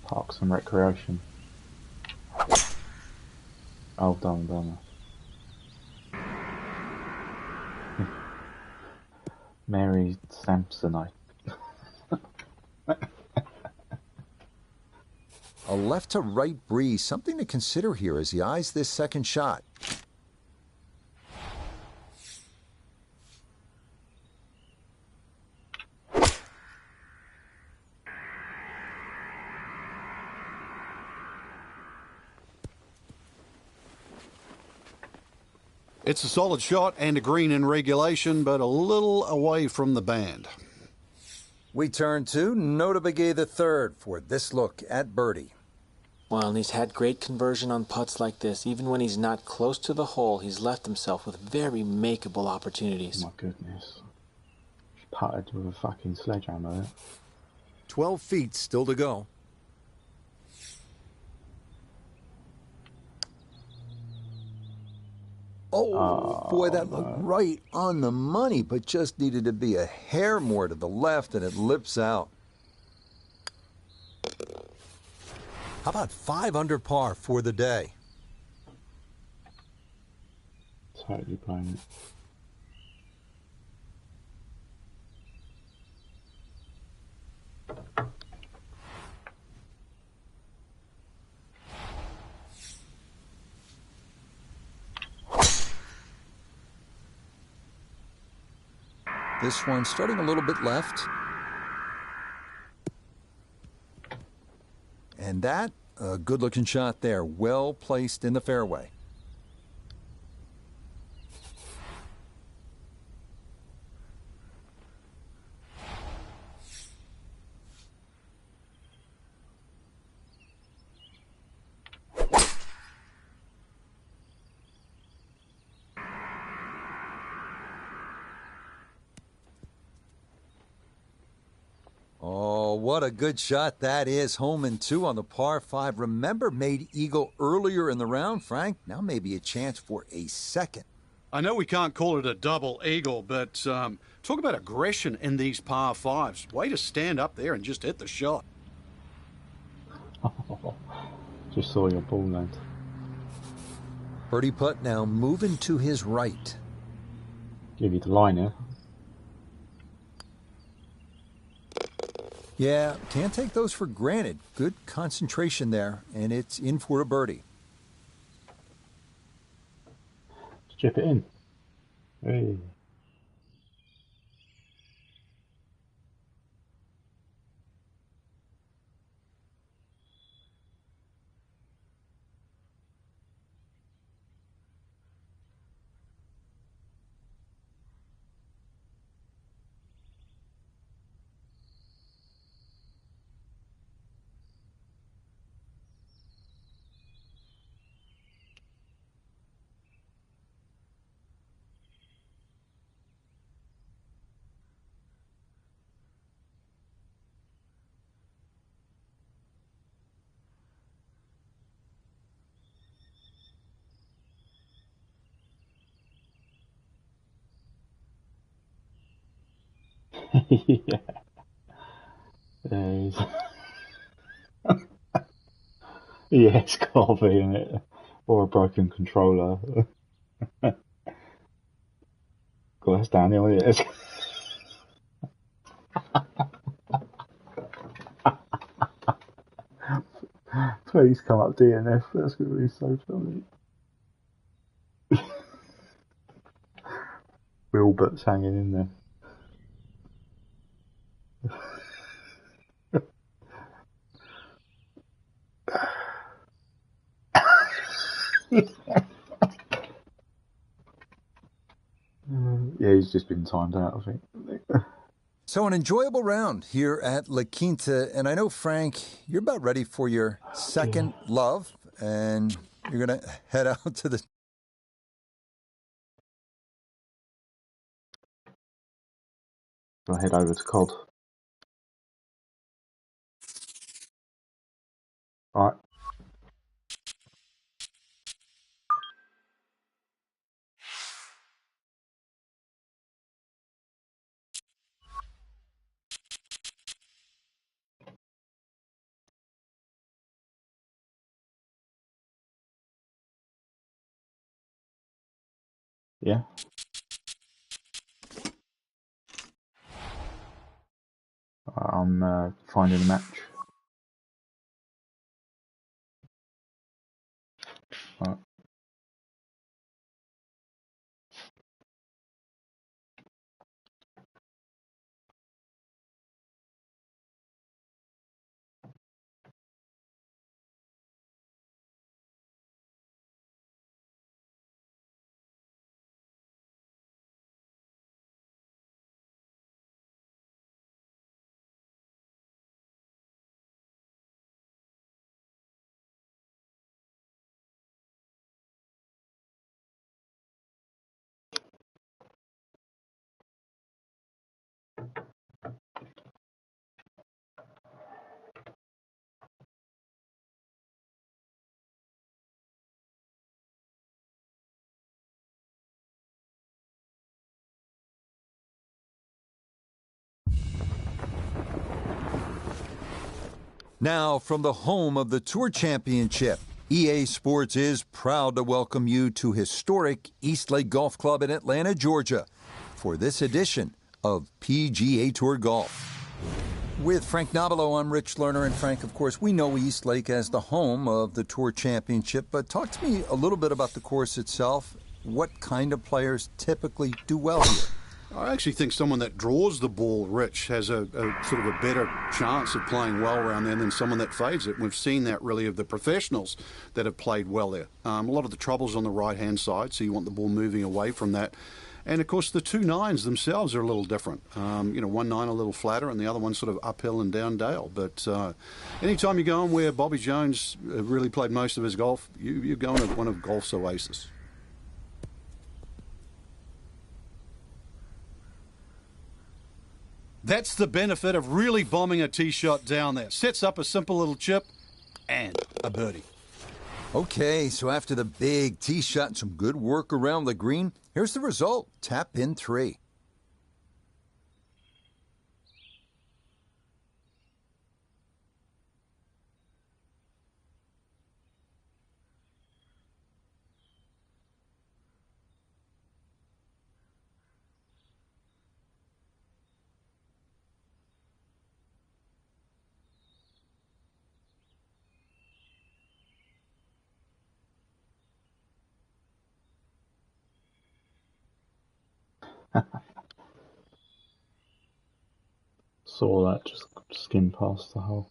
Parks and Recreation. Oh, done. Mary Samsonite. A left to right breeze, something to consider here as he eyes this second shot. It's a solid shot and a green in regulation, but a little away from the band. We turn to Nota Begay III for this look at birdie. Well, and he's had great conversion on putts like this. Even when he's not close to the hole, he's left himself with very makeable opportunities. Oh my goodness. She putted with a fucking sledgehammer there. 12 feet still to go. Oh, boy, that looked right on the money, but just needed to be a hair more to the left, and it lips out. How about 5 under par for the day? Totally playing it. This one starting a little bit left. And that, a good-looking shot there. Well placed in the fairway. Oh, what a good shot that is. Home and 2 on the par 5. Remember, made eagle earlier in the round, Frank. Now maybe a chance for a second. I know we can't call it a double eagle, but talk about aggression in these par 5s. Way to stand up there and just hit the shot. Just saw your ball land. Birdie putt now moving to his right. Give you the line here. Yeah, can't take those for granted. Good concentration there, and it's in for a birdie. Chip it in. Hey. Yeah. There's... yeah, it's got to be in it. Or a broken controller. God, that's Daniel, yeah. Please come up DNF, that's going to be so funny. Wilbert's hanging in there. Yeah, he's just been timed out, I think. So an enjoyable round here at La Quinta, and I know, Frank, you're about ready for your second love, and you're going to head out to the... I'll head over to COD. Alright. Yeah. I'm finding a match. Alright. Now, from the home of the Tour Championship, EA Sports is proud to welcome you to historic Eastlake Golf Club in Atlanta, Georgia, for this edition of PGA Tour Golf. With Frank Nobilo, I'm Rich Lerner. And Frank, of course, we know Eastlake as the home of the Tour Championship, but talk to me a little bit about the course itself. What kind of players typically do well here? I actually think someone that draws the ball, Rich, has a sort of a better chance of playing well around there than someone that fades it. We've seen that really of the professionals that have played well there. A lot of the trouble's on the right-hand side, so you want the ball moving away from that. And, of course, the 2 9s themselves are a little different. 1 9 a little flatter and the other one sort of uphill and down dale. But anytime you go on where Bobby Jones really played most of his golf, you're going to one of golf's oasis. That's the benefit of really bombing a tee shot down there. Sets up a simple little chip and a birdie. Okay, so after the big tee shot and some good work around the green, here's the result. Tap in 3. Saw that just skim past the hole.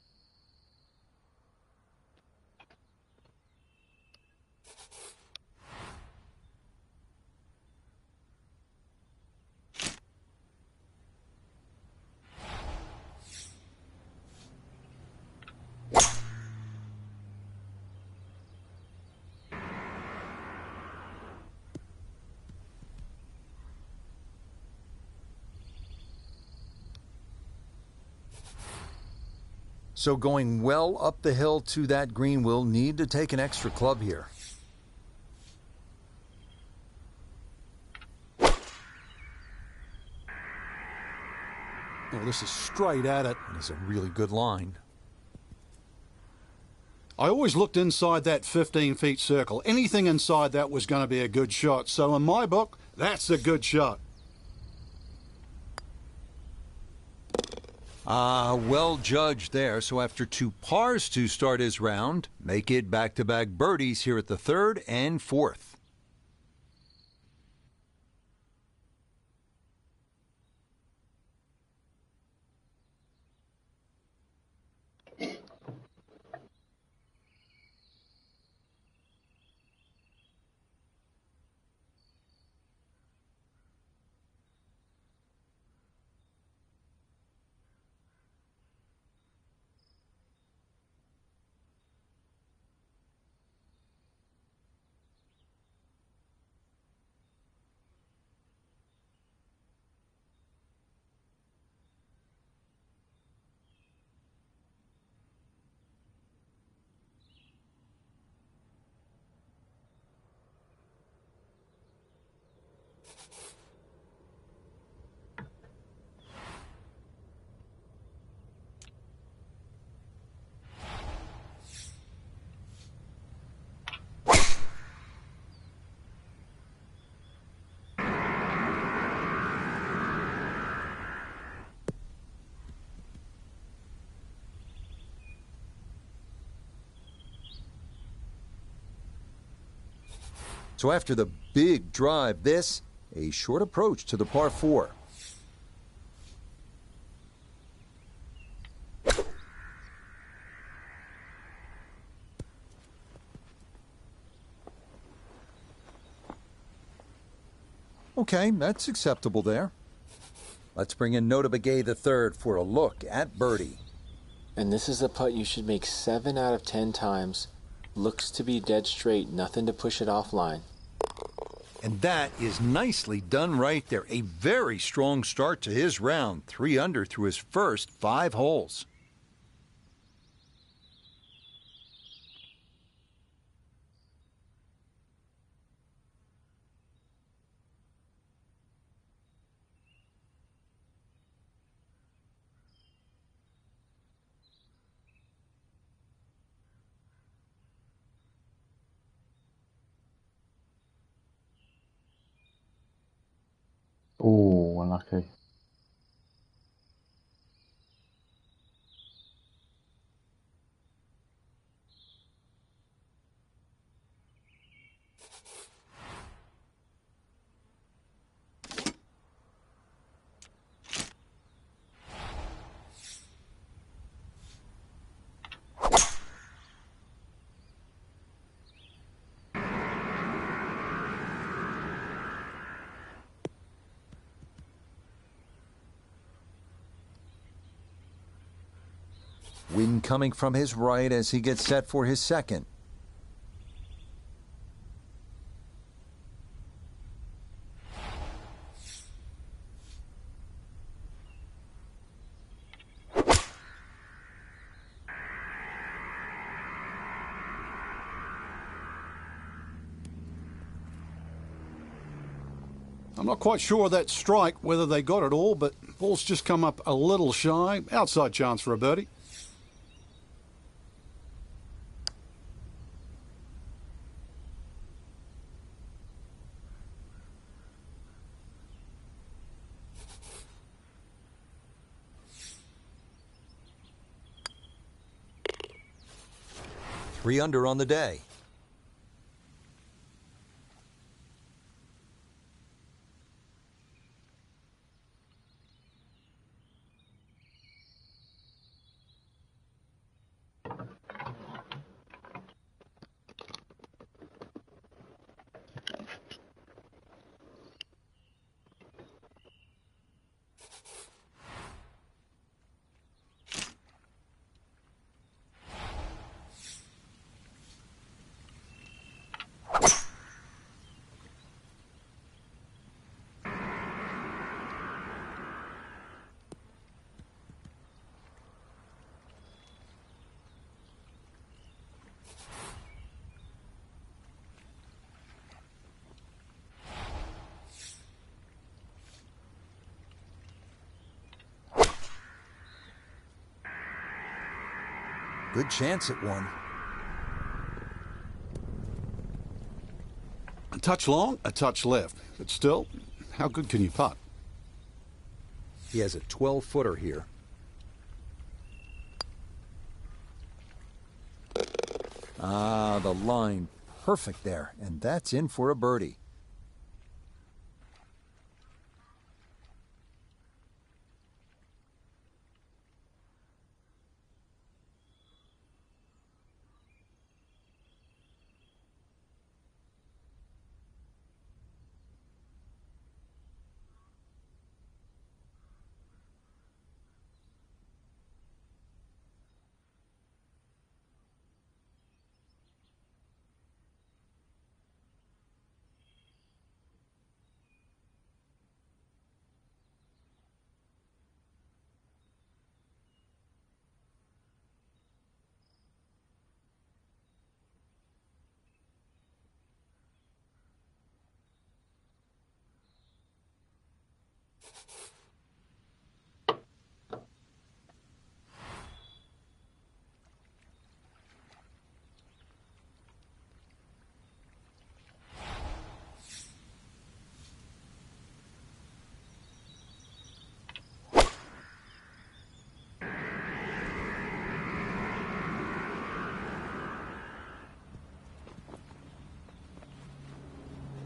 So going well up the hill to that green, we'll need to take an extra club here. Oh, this is straight at it. It's a really good line. I always looked inside that 15-feet circle. Anything inside that was going to be a good shot. So in my book, that's a good shot. Well judged there. So after 2 pars to start his round, make it back-to-back birdies here at the 3rd and 4th. So after the big drive, this, a short approach to the par 4. Okay, that's acceptable there. Let's bring in Nota Begay III for a look at birdie. And this is a putt you should make 7 out of 10 times. Looks to be dead straight, nothing to push it offline. And that is nicely done right there. A very strong start to his round. 3 under through his first 5 holes. Oh, unlucky. Wind coming from his right as he gets set for his second. I'm not quite sure of that strike, whether they got it all, but ball's just come up a little shy. Outside chance for a birdie. Three under on the day. Good chance at one. A touch long, a touch left. But still, how good can you putt? He has a 12-footer here. Ah, the line. Perfect there. And that's in for a birdie.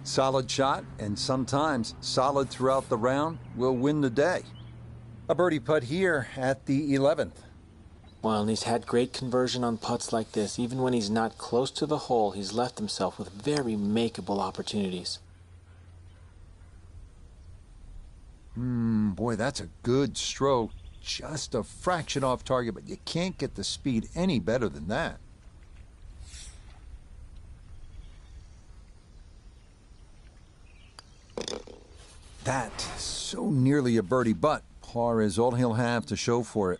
Solid shot, and sometimes solid throughout the round, will win the day. A birdie putt here at the 11th. Well, and he's had great conversion on putts like this. Even when he's not close to the hole, he's left himself with very makeable opportunities. Boy, that's a good stroke. Just a fraction off target, but you can't get the speed any better than that. That, so nearly a birdie, but par is all he'll have to show for it.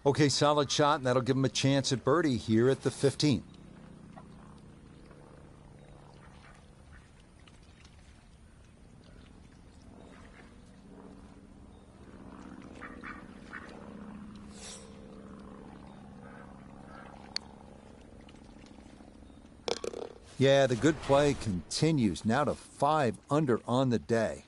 Okay, solid shot, and that'll give him a chance at birdie here at the 15th. Yeah, the good play continues, now to 5 under on the day.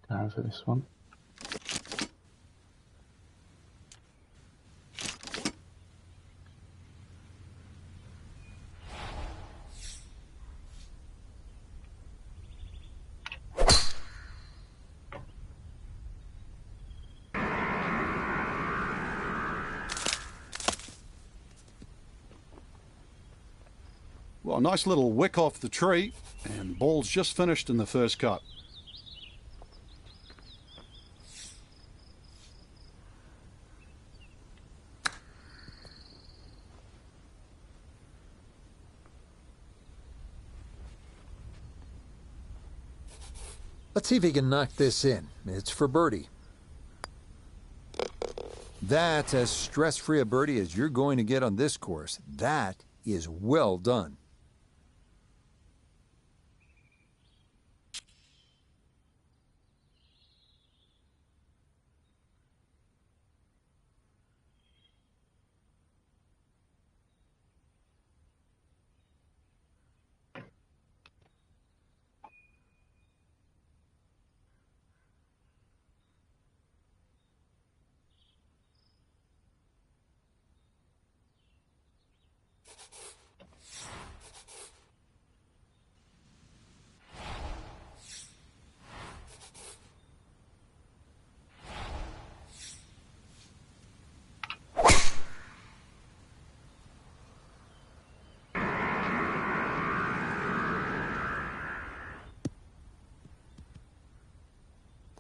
Going for this one. Well, a nice little wick off the tree, and ball's just finished in the first cut. Let's see if he can knock this in. It's for birdie. That's as stress-free a birdie as you're going to get on this course. That is well done.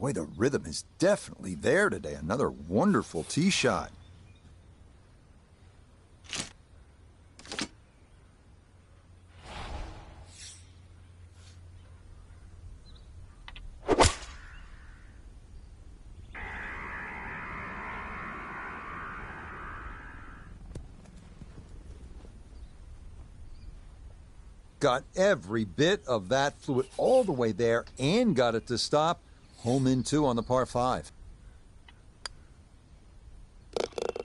Boy, the rhythm is definitely there today. Another wonderful tee shot. Got every bit of that, flew it all the way there and got it to stop. Home in 2 on the par 5.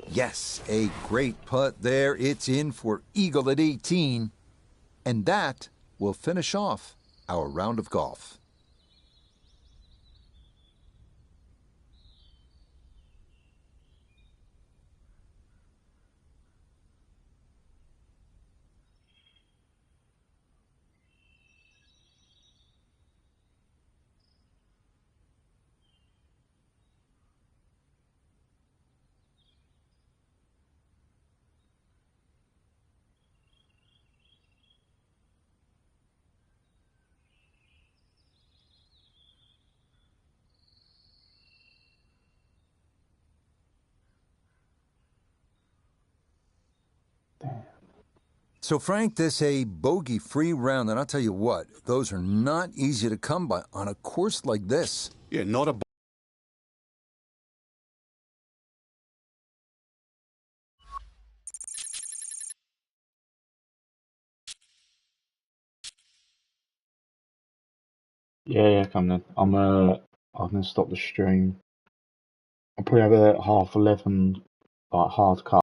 Yes, a great putt there. It's in for eagle at 18. And that will finish off our round of golf. So, Frank, this a bogey-free round, and I'll tell you what, those are not easy to come by on a course like this. Yeah, not a... Yeah, come then. I'm gonna stop the stream. I'll probably have a half 11 like hard cut.